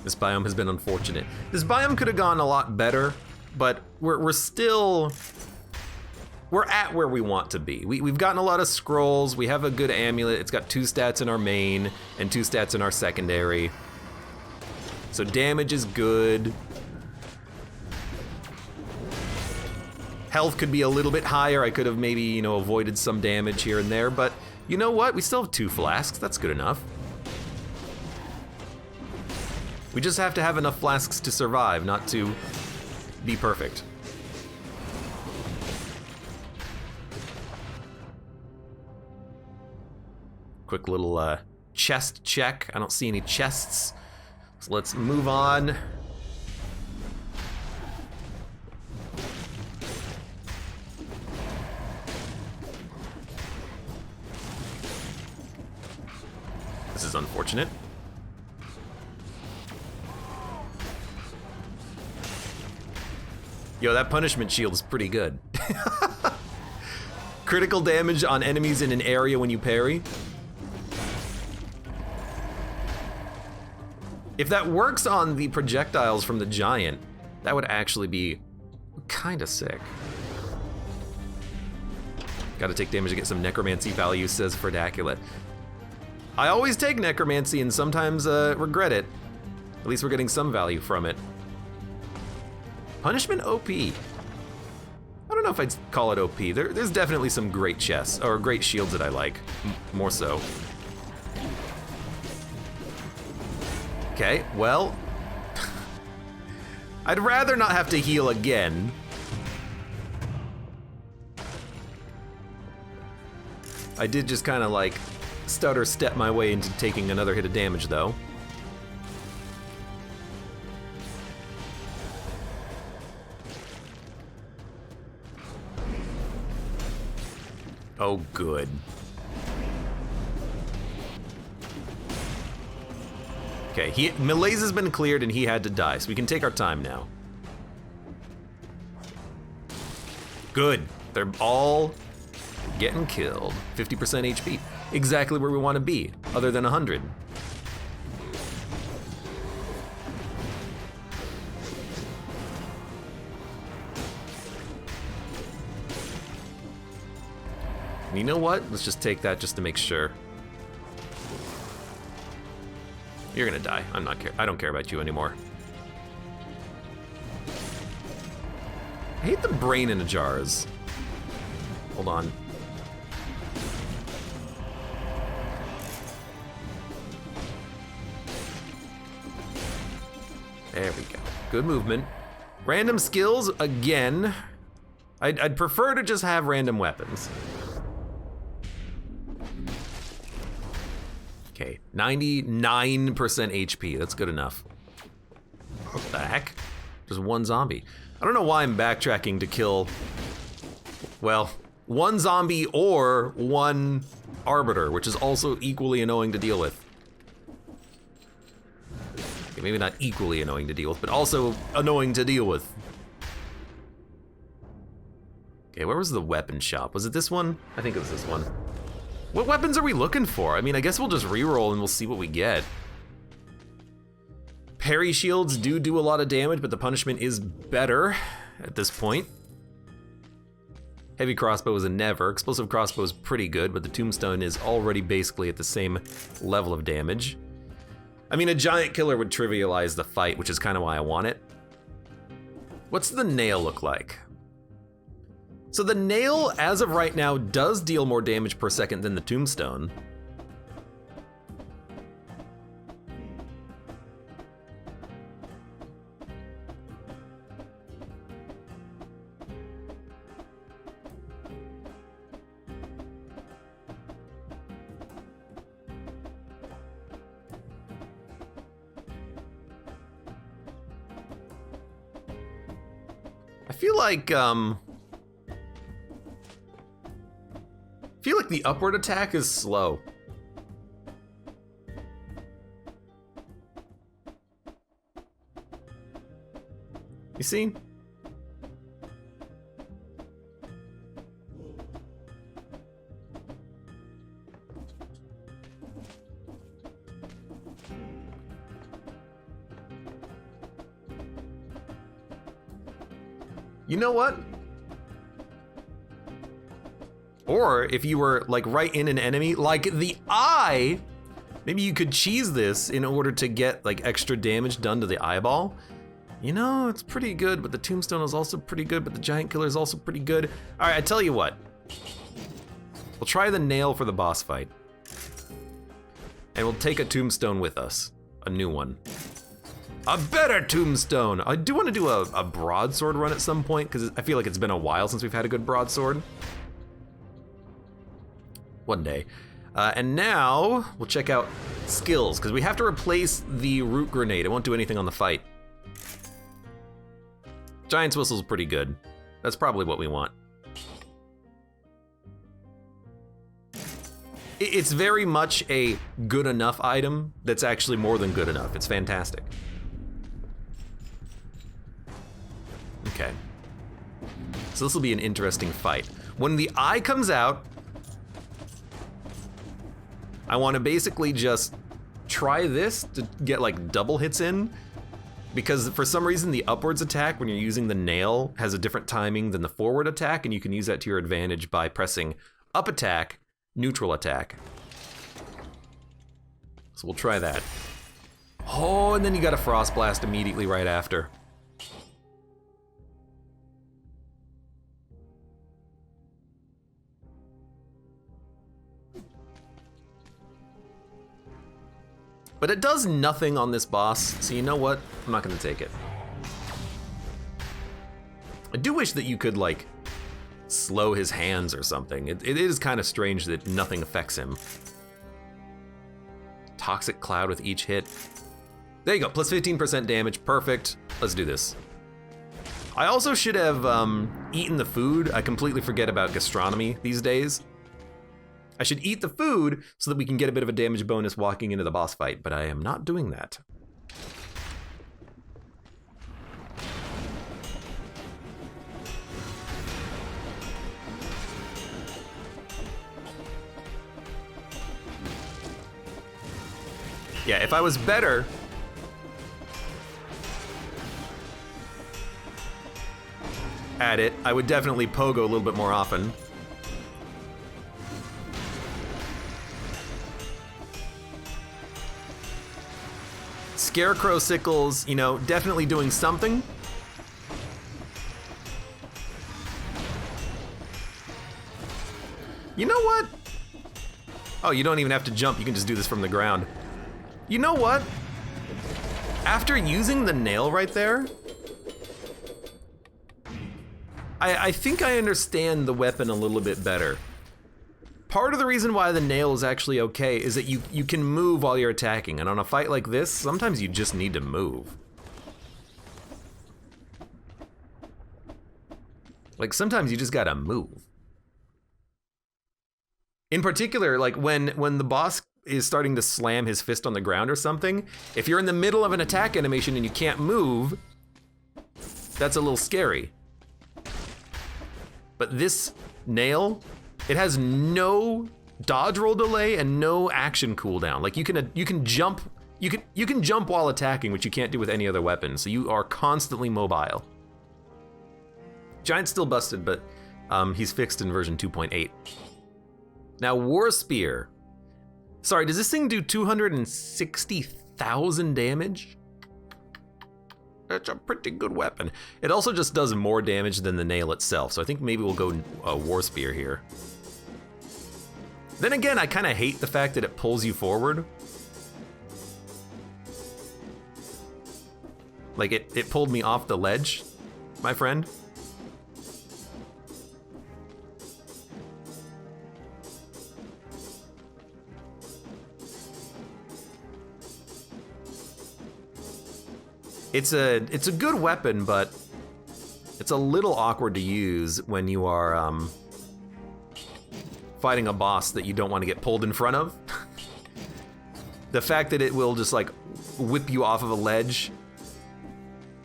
This biome has been unfortunate. This biome could have gone a lot better, but we're at where we want to be. We've gotten a lot of scrolls. We have a good amulet. It's got 2 stats in our main and 2 stats in our secondary. So damage is good. Health could be a little bit higher. I could have maybe, you know, avoided some damage here and there, but you know what? We still have 2 flasks. That's good enough. We just have to have enough flasks to survive, not to be perfect. Quick little chest check. I don't see any chests, so let's move on. This is unfortunate. Yo, that punishment shield is pretty good. Critical damage on enemies in an area when you parry. If that works on the projectiles from the giant, that would actually be kinda sick. Gotta take damage to get some necromancy value, says Ferdaculate. I always take necromancy and sometimes regret it. At least we're getting some value from it. Punishment OP. I don't know if I'd call it OP. There's definitely some great chests, or great shields that I like, more so. Okay, well, I'd rather not have to heal again. I did just kind of like stutter step my way into taking another hit of damage though. Oh, good. Okay, Malaise has been cleared and he had to die, so we can take our time now. Good. They're all getting killed. 50% HP. Exactly where we want to be, other than 100. You know what? Let's just take that just to make sure. You're gonna die. I don't care about you anymore. I hate the brain in the jars. Hold on. There we go. Good movement. Random skills again. I'd prefer to just have random weapons. Okay, 99% HP, that's good enough. What the heck? Just one zombie. I don't know why I'm backtracking to kill, well, one zombie or one arbiter, which is also equally annoying to deal with. Okay, maybe not equally annoying to deal with, but also annoying to deal with. Okay, where was the weapon shop? Was it this one? I think it was this one. What weapons are we looking for? I mean, I guess we'll just reroll and we'll see what we get. Parry shields do a lot of damage, but the punishment is better at this point. Heavy crossbow is a never. Explosive crossbow is pretty good, but the tombstone is already basically at the same level of damage. I mean, a giant killer would trivialize the fight, which is kind of why I want it. What's the nail look like? So the nail, as of right now, does deal more damage per second than the tombstone. I feel like the upward attack is slow. You see? You know what? Or if you were like right in an enemy, like the eye, maybe you could cheese this in order to get like extra damage done to the eyeball. You know, it's pretty good, but the tombstone is also pretty good, but the giant killer is also pretty good. All right, I tell you what. We'll try the nail for the boss fight. And we'll take a tombstone with us, a new one. A better tombstone! I do want to do a broadsword run at some point, because I feel like it's been a while since we've had a good broadsword. One day. And now, we'll check out skills, because we have to replace the root grenade. It won't do anything on the fight. Giant's Whistle's pretty good. That's probably what we want. It's very much a good enough item that's actually more than good enough. It's fantastic. Okay. So this will be an interesting fight. When the eye comes out, I want to basically just try this to get like double hits in, because for some reason the upwards attack when you're using the nail has a different timing than the forward attack, and you can use that to your advantage by pressing up attack, neutral attack. So we'll try that. Oh, and then you got a Frost Blast immediately right after. But it does nothing on this boss, so you know what? I'm not gonna take it. I do wish that you could, like, slow his hands or something. It is kind of strange that nothing affects him. Toxic Cloud with each hit. There you go, plus 15% damage, perfect. Let's do this. I also should have eaten the food. I completely forget about gastronomy these days. I should eat the food so that we can get a bit of a damage bonus walking into the boss fight, but I am not doing that. Yeah, if I was better, at it, I would definitely pogo a little bit more often. Scarecrow Sickles, you know, definitely doing something. You know what? Oh, you don't even have to jump, you can just do this from the ground. You know what? After using the nail right there, I think I understand the weapon a little bit better. Part of the reason why the nail is actually okay is that you can move while you're attacking, and on a fight like this, sometimes you just need to move. Like, sometimes you just gotta move. In particular, like when the boss is starting to slam his fist on the ground or something, if you're in the middle of an attack animation and you can't move, that's a little scary. But this nail, it has no dodge roll delay and no action cooldown. Like you can jump while attacking, which you can't do with any other weapon. So you are constantly mobile. Giant's still busted, but he's fixed in version 2.8. Now War Spear. Sorry, does this thing do 260,000 damage? That's a pretty good weapon. It also just does more damage than the nail itself, so I think maybe we'll go War Spear here. Then again, I kind of hate the fact that it pulls you forward. Like it pulled me off the ledge, my friend. It's a good weapon, but it's a little awkward to use when you are fighting a boss that you don't want to get pulled in front of. The fact that it will just like whip you off of a ledge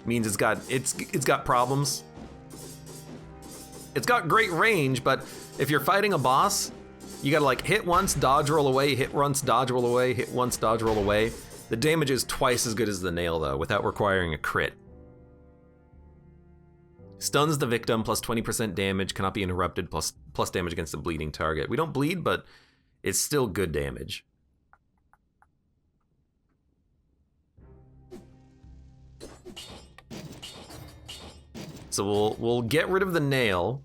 means it's got problems. It's got great range, but if you're fighting a boss, you gotta like hit once, dodge roll away, hit once, dodge roll away, hit once, dodge roll away. The damage is twice as good as the nail though, without requiring a crit. Stuns the victim, plus 20% damage, cannot be interrupted, plus damage against the bleeding target. We don't bleed, but it's still good damage. So we'll get rid of the nail.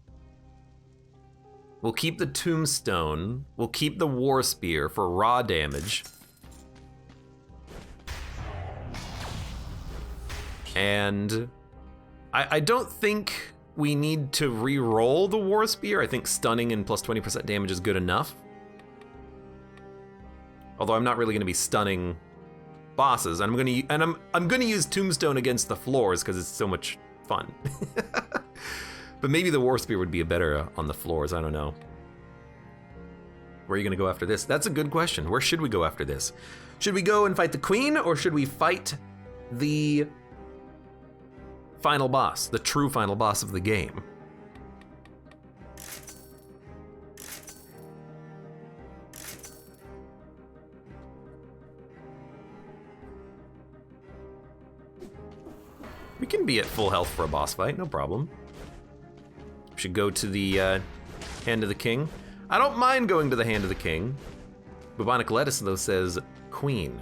We'll keep the tombstone. We'll keep the war spear for raw damage. And I don't think we need to re-roll the war spear. I think stunning and plus 20% damage is good enough. Although I'm not really going to be stunning bosses, and I'm going to use tombstone against the floors because it's so much fun. But maybe the war spear would be better on the floors. I don't know. Where are you going to go after this? That's a good question. Where should we go after this? Should we go and fight the queen, or should we fight the final boss, the true final boss of the game? We can be at full health for a boss fight, no problem. We should go to the Hand of the King. I don't mind going to the Hand of the King. Bubonic Lettuce, though, says Queen.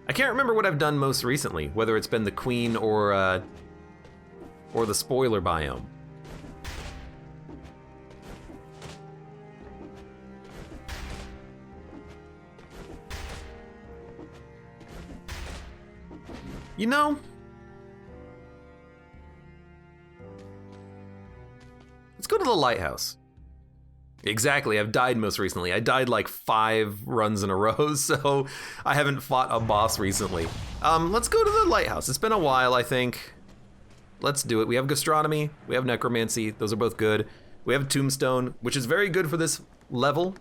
I can't remember what I've done most recently, whether it's been the Queen or the spoiler biome. You know, let's go to the Lighthouse. Exactly, I've died most recently. I died like 5 runs in a row, so I haven't fought a boss recently. Let's go to the Lighthouse. It's been a while, I think. Let's do it. We have Gastronomy, we have Necromancy, those are both good. We have Tombstone, which is very good for this level.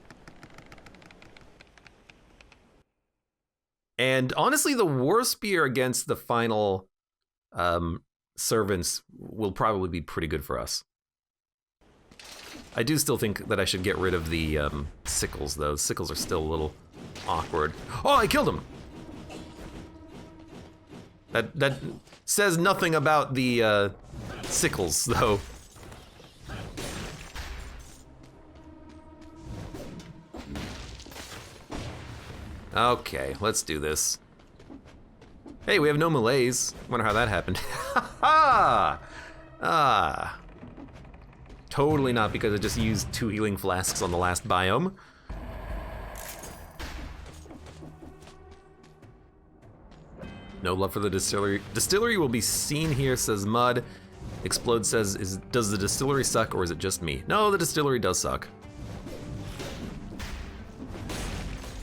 And honestly, the War Spear against the final servants will probably be pretty good for us. I do still think that I should get rid of the sickles, though. Sickles are still a little awkward. Oh, I killed him! That says nothing about the sickles, though. Okay, let's do this. Hey, we have no melees. Wonder how that happened. Ha ha! Totally not because I just used 2 healing flasks on the last biome. No love for the distillery. Distillery will be seen here, says Mud. Explode says, does the distillery suck or is it just me? No, the distillery does suck.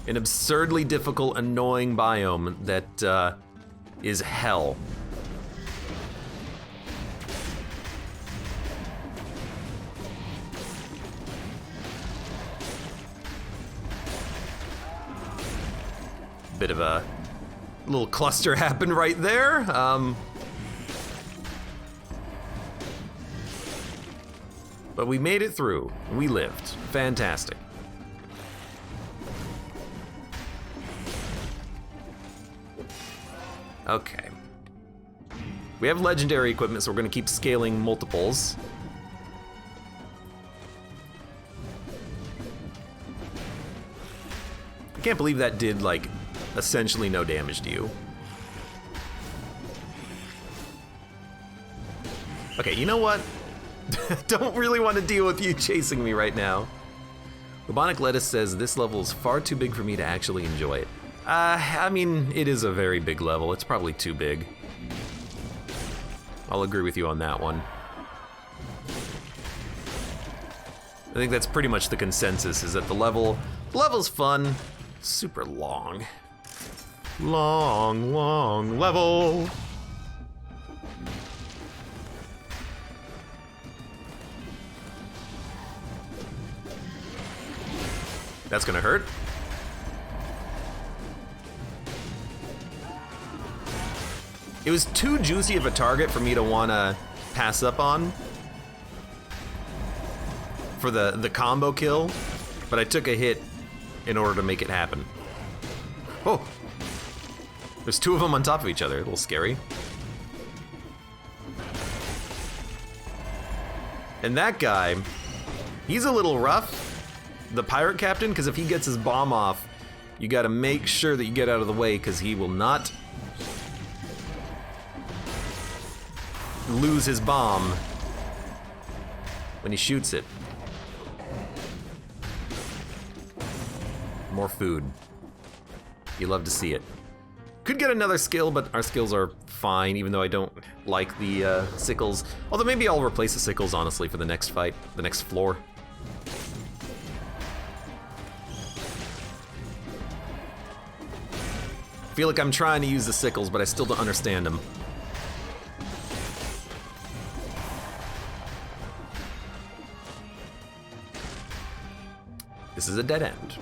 An absurdly difficult, annoying biome that is hell. Bit of a little cluster happened right there. But we made it through. We lived. Fantastic. Okay. We have legendary equipment, so we're gonna keep scaling multiples. I can't believe that did, like, essentially no damage to you. Okay, you know what? Don't really want to deal with you chasing me right now. Bubonic Lettuce says this level is far too big for me to actually enjoy it. I mean, it is a very big level. It's probably too big. I'll agree with you on that one. I think that's pretty much the consensus, is that the level's fun, super long. Long, long level. That's gonna hurt. It was too juicy of a target for me to want to pass up on for the combo kill, but I took a hit in order to make it happen. Oh! There's two of them on top of each other, a little scary. And that guy, he's a little rough, the pirate captain, because if he gets his bomb off, you gotta make sure that you get out of the way, because he will not lose his bomb when he shoots it. More food. You love to see it. Could get another skill, but our skills are fine, even though I don't like the sickles. Although maybe I'll replace the sickles, honestly, for the next fight, the next floor. I feel like I'm trying to use the sickles, but I still don't understand them. This is a dead end.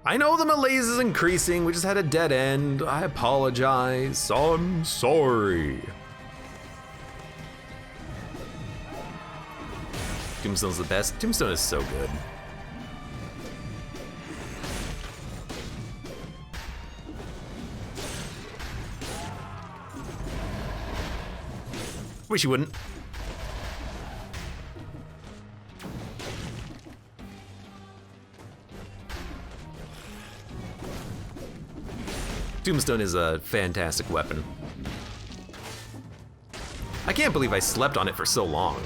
I know the malaise is increasing, we just had a dead end. I apologize, I'm sorry. Tombstone's the best. Tombstone is so good. Wish you wouldn't. Tombstone is a fantastic weapon. I can't believe I slept on it for so long.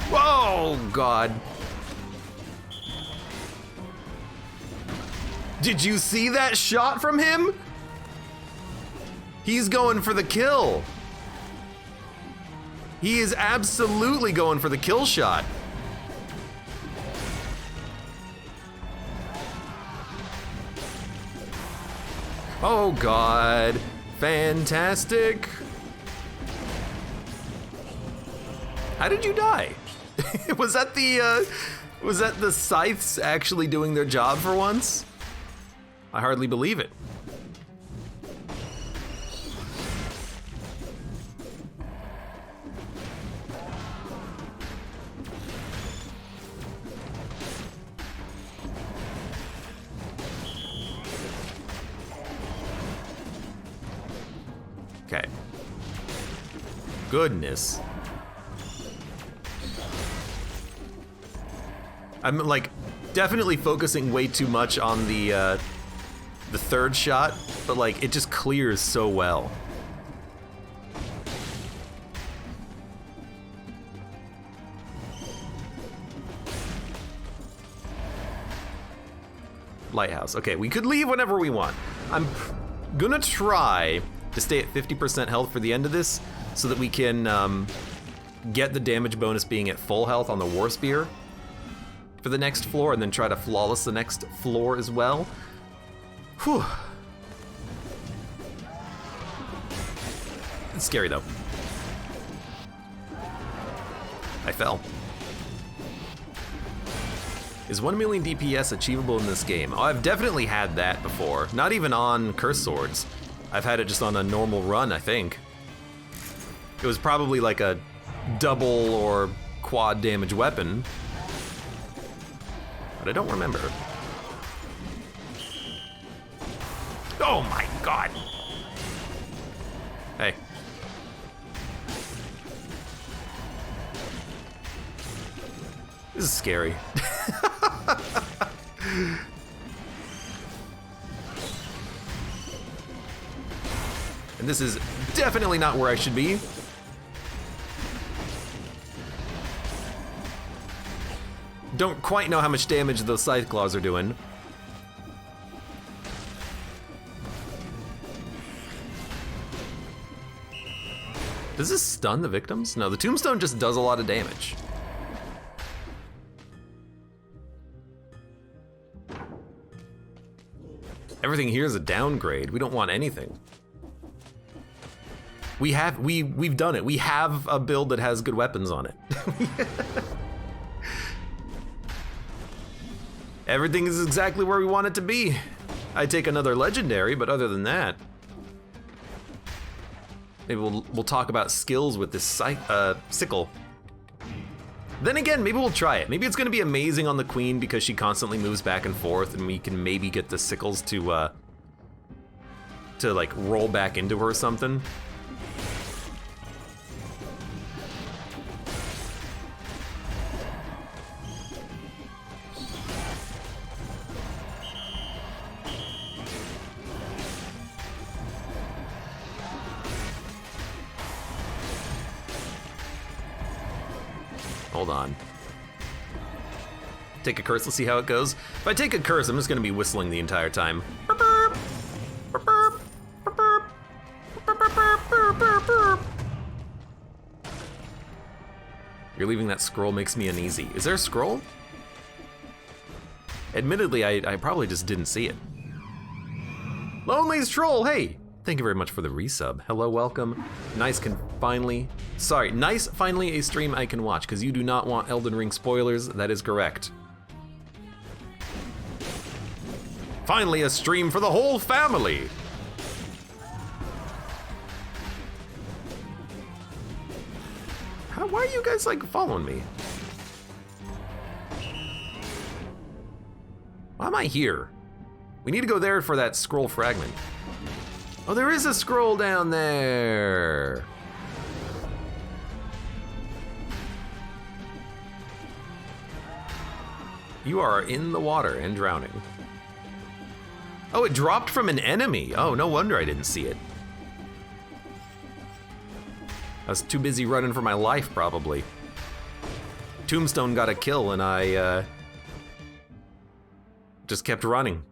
Whoa, God. Did you see that shot from him? He's going for the kill. He is absolutely going for the kill shot. Oh God, fantastic. How did you die? Was that the Scythes actually doing their job for once? I hardly believe it. Okay. Goodness. I'm like definitely focusing way too much on the third shot, but like it just clears so well. Lighthouse. Okay, we could leave whenever we want. I'm gonna try to stay at 50% health for the end of this so that we can get the damage bonus being at full health on the War Spear for the next floor, and then try to flawless the next floor as well. Whew. It's scary though. I fell. Is 1 million DPS achievable in this game? Oh, I've definitely had that before. Not even on Curse Swords. I've had it just on a normal run, I think. It was probably like a double or quad damage weapon, but I don't remember. Oh my God. Hey. This is scary. And this is definitely not where I should be. Don't quite know how much damage those scythe claws are doing. Does this stun the victims? No, the tombstone just does a lot of damage. Everything here is a downgrade. We don't want anything. We've done it. We have a build that has good weapons on it. Everything is exactly where we want it to be. I take another legendary, but other than that, maybe we'll talk about skills with this sickle. Then again, maybe we'll try it. Maybe it's gonna be amazing on the queen because she constantly moves back and forth, and we can maybe get the sickles to like roll back into her or something. Hold on. Take a curse, let's see how it goes. If I take a curse, I'm just gonna be whistling the entire time. You're leaving that scroll makes me uneasy. Is there a scroll? Admittedly, I probably just didn't see it. Lonely's Troll, hey! Thank you very much for the resub. Hello, welcome. Nice finally a stream I can watch, because you do not want Elden Ring spoilers, that is correct. Finally a stream for the whole family! Why are you guys like following me? Why am I here? We need to go there for that scroll fragment. Oh, there is a scroll down there. You are in the water and drowning. Oh, it dropped from an enemy. Oh, no wonder I didn't see it. I was too busy running for my life, probably. Tombstone got a kill and I just kept running.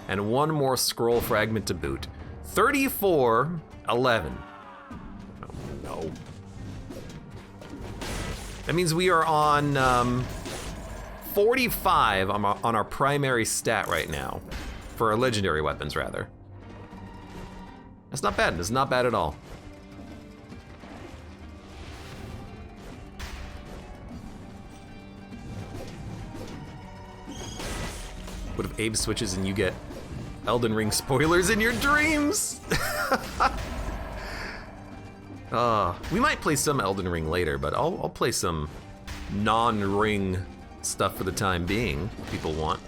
And one more scroll fragment to boot. 34-11. Oh, no. That means we are on 45 on our primary stat right now. For our legendary weapons, rather. That's not bad. That's not bad at all. What if Abe switches and you get Elden Ring spoilers in your dreams? We might play some Elden Ring later, but I'll play some non-ring stuff for the time being, if people want.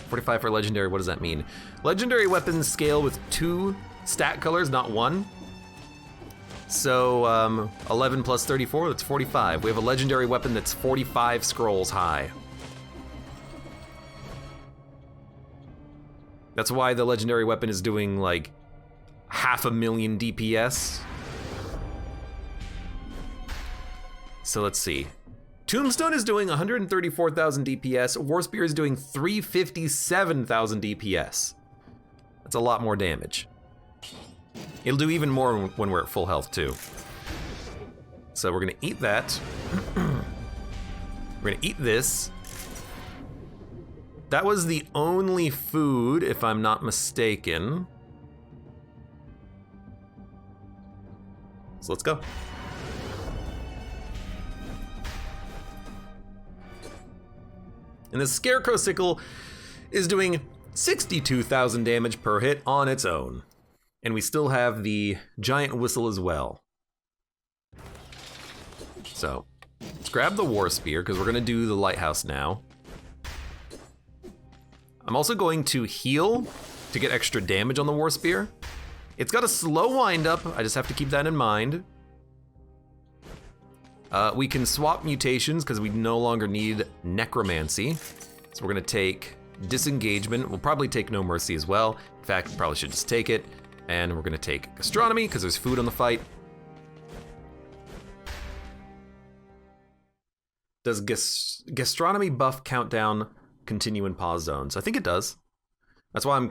$45 for legendary, what does that mean? Legendary weapons scale with 2 stat colors, not 1. So 11 plus 34, that's 45. We have a legendary weapon that's 45 scrolls high. That's why the legendary weapon is doing like 500,000 DPS. So let's see. Tombstone is doing 134,000 DPS. Warspear is doing 357,000 DPS. That's a lot more damage. It'll do even more when we're at full health too. So we're gonna eat that. We're gonna eat this. That was the only food, if I'm not mistaken. So let's go. And the Scarecrow Sickle is doing 62,000 damage per hit on its own. And we still have the Giant Whistle as well. So, let's grab the War Spear, because we're gonna do the Lighthouse now. I'm also going to heal to get extra damage on the War Spear. It's got a slow wind up, I just have to keep that in mind. We can swap mutations because we no longer need Necromancy. So we're gonna take Disengagement. We'll probably take No Mercy as well. In fact, probably should just take it. And we're gonna take Gastronomy because there's food on the fight. Does Gastronomy buff countdown continue in pause zones? I think it does. That's why I'm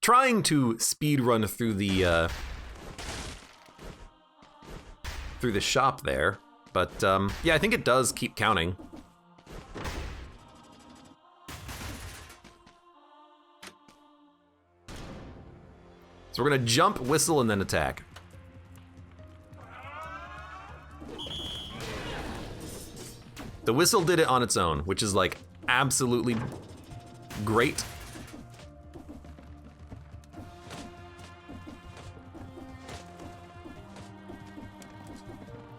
trying to speed run through the shop there. But yeah, I think it does keep counting. So we're gonna jump, whistle, and then attack. The whistle did it on its own, which is like absolutely great.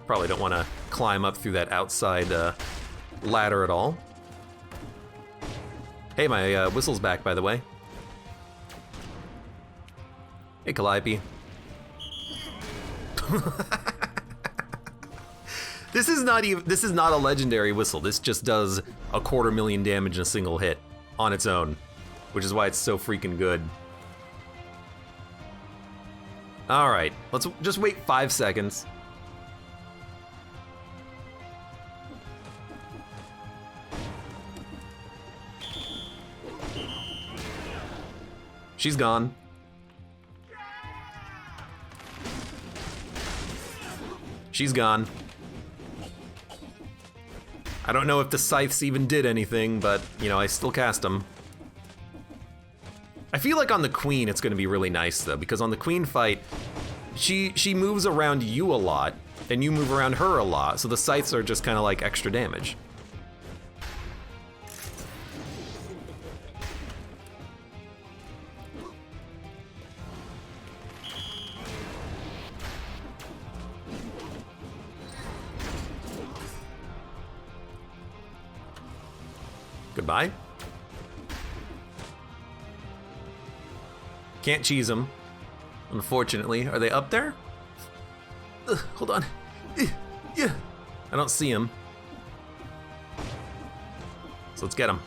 Probably don't want to climb up through that outside ladder at all. Hey, my whistle's back, by the way. Hey, Calliope. This is not a legendary whistle. This just does 250,000 damage in a single hit on its own, which is why it's so freaking good. All right, let's just wait 5 seconds. She's gone. She's gone. I don't know if the Scythes even did anything, but, you know, I still cast them. I feel like on the Queen it's gonna be really nice, though, because on the Queen fight, she moves around you a lot, and you move around her a lot, so the Scythes are just kind of like extra damage. Goodbye. Can't cheese them, unfortunately. Are they up there? Hold on. Yeah. I don't see them. So let's get them.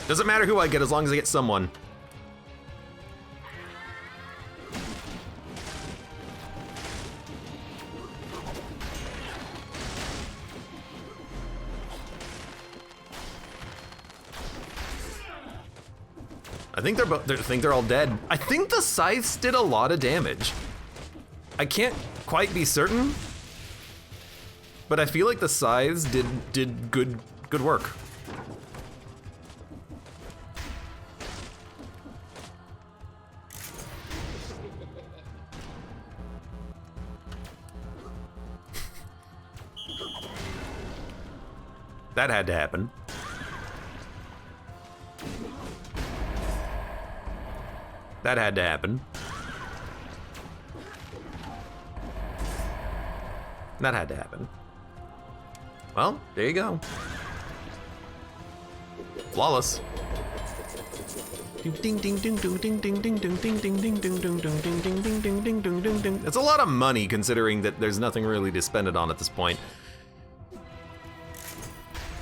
Doesn't matter who I get as long as I get someone. I think they're all dead. I think the Scythes did a lot of damage. I can't quite be certain, but I feel like the Scythes did good work. That had to happen. That had to happen. That had to happen. Well, there you go. Flawless. It's a lot of money considering that there's nothing really to spend it on at this point.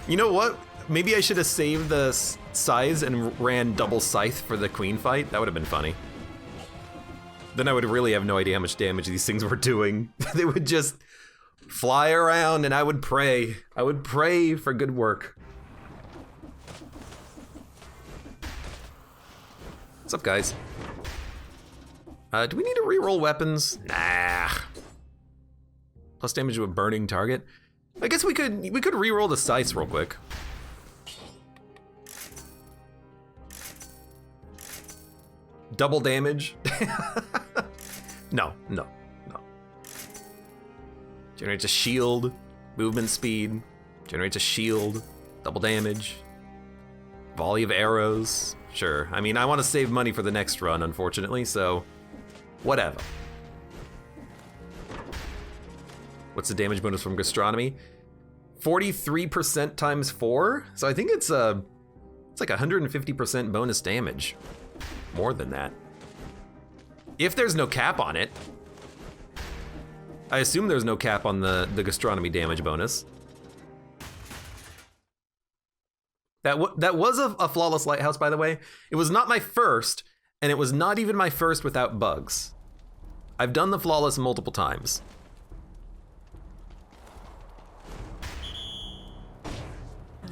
You know what? Maybe I should have saved the Scythes and ran double Scythe for the Queen fight. That would have been funny. Then I would really have no idea how much damage these things were doing. They would just fly around and I would pray. I would pray for good work. What's up, guys? Do we need to reroll weapons? Nah. Plus damage to a burning target. I guess we could reroll the Scythes real quick. Double damage? No. Generates a shield, movement speed, generates a shield, double damage, volley of arrows. Sure, I mean, I want to save money for the next run, unfortunately, so whatever. What's the damage bonus from gastronomy? 43% times 4? So I think it's like 150% bonus damage. More than that. If there's no cap on it. I assume there's no cap on the gastronomy damage bonus. That was a flawless lighthouse, by the way. It was not my first, and it was not even my first without bugs. I've done the flawless multiple times.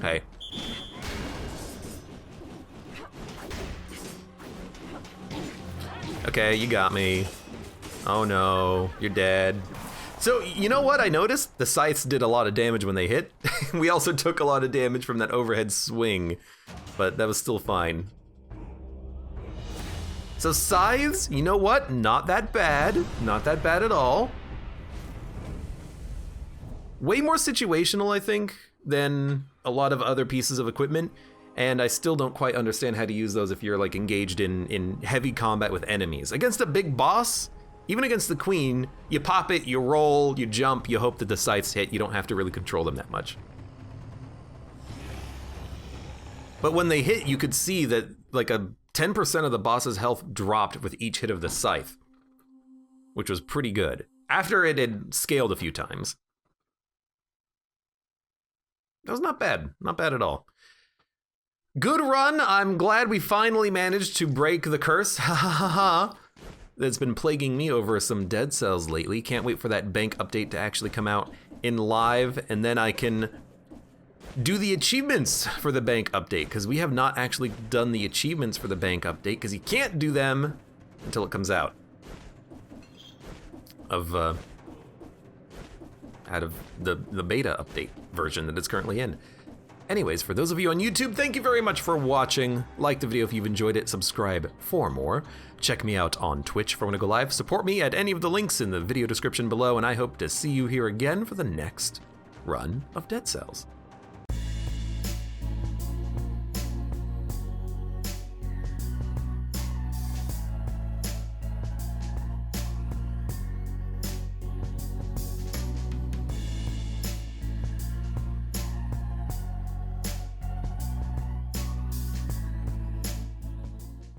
Hey. Okay, you got me. Oh no, you're dead. So, you know what I noticed? The Scythes did a lot of damage when they hit. We also took a lot of damage from that overhead swing, but that was still fine. So Scythes, you know what? Not that bad. Not that bad at all. Way more situational, I think, than a lot of other pieces of equipment. And I still don't quite understand how to use those if you're like engaged in heavy combat with enemies. Against a big boss, even against the queen, you pop it, you roll, you jump, you hope that the Scythes hit. You don't have to really control them that much. But when they hit, you could see that like a 10% of the boss's health dropped with each hit of the scythe, which was pretty good. After it had scaled a few times. That was not bad. Not bad at all. Good run. I'm glad we finally managed to break the curse. Ha ha ha ha. That's been plaguing me over some Dead Cells lately. Can't wait for that bank update to actually come out in live, and then I can do the achievements for the bank update, because we have not actually done the achievements for the bank update, because you can't do them until it comes out of out of the beta update version that it's currently in. Anyways, for those of you on YouTube, thank you very much for watching. Like the video if you've enjoyed it, subscribe for more. Check me out on Twitch for when I go live. Support me at any of the links in the video description below, and I hope to see you here again for the next run of Dead Cells.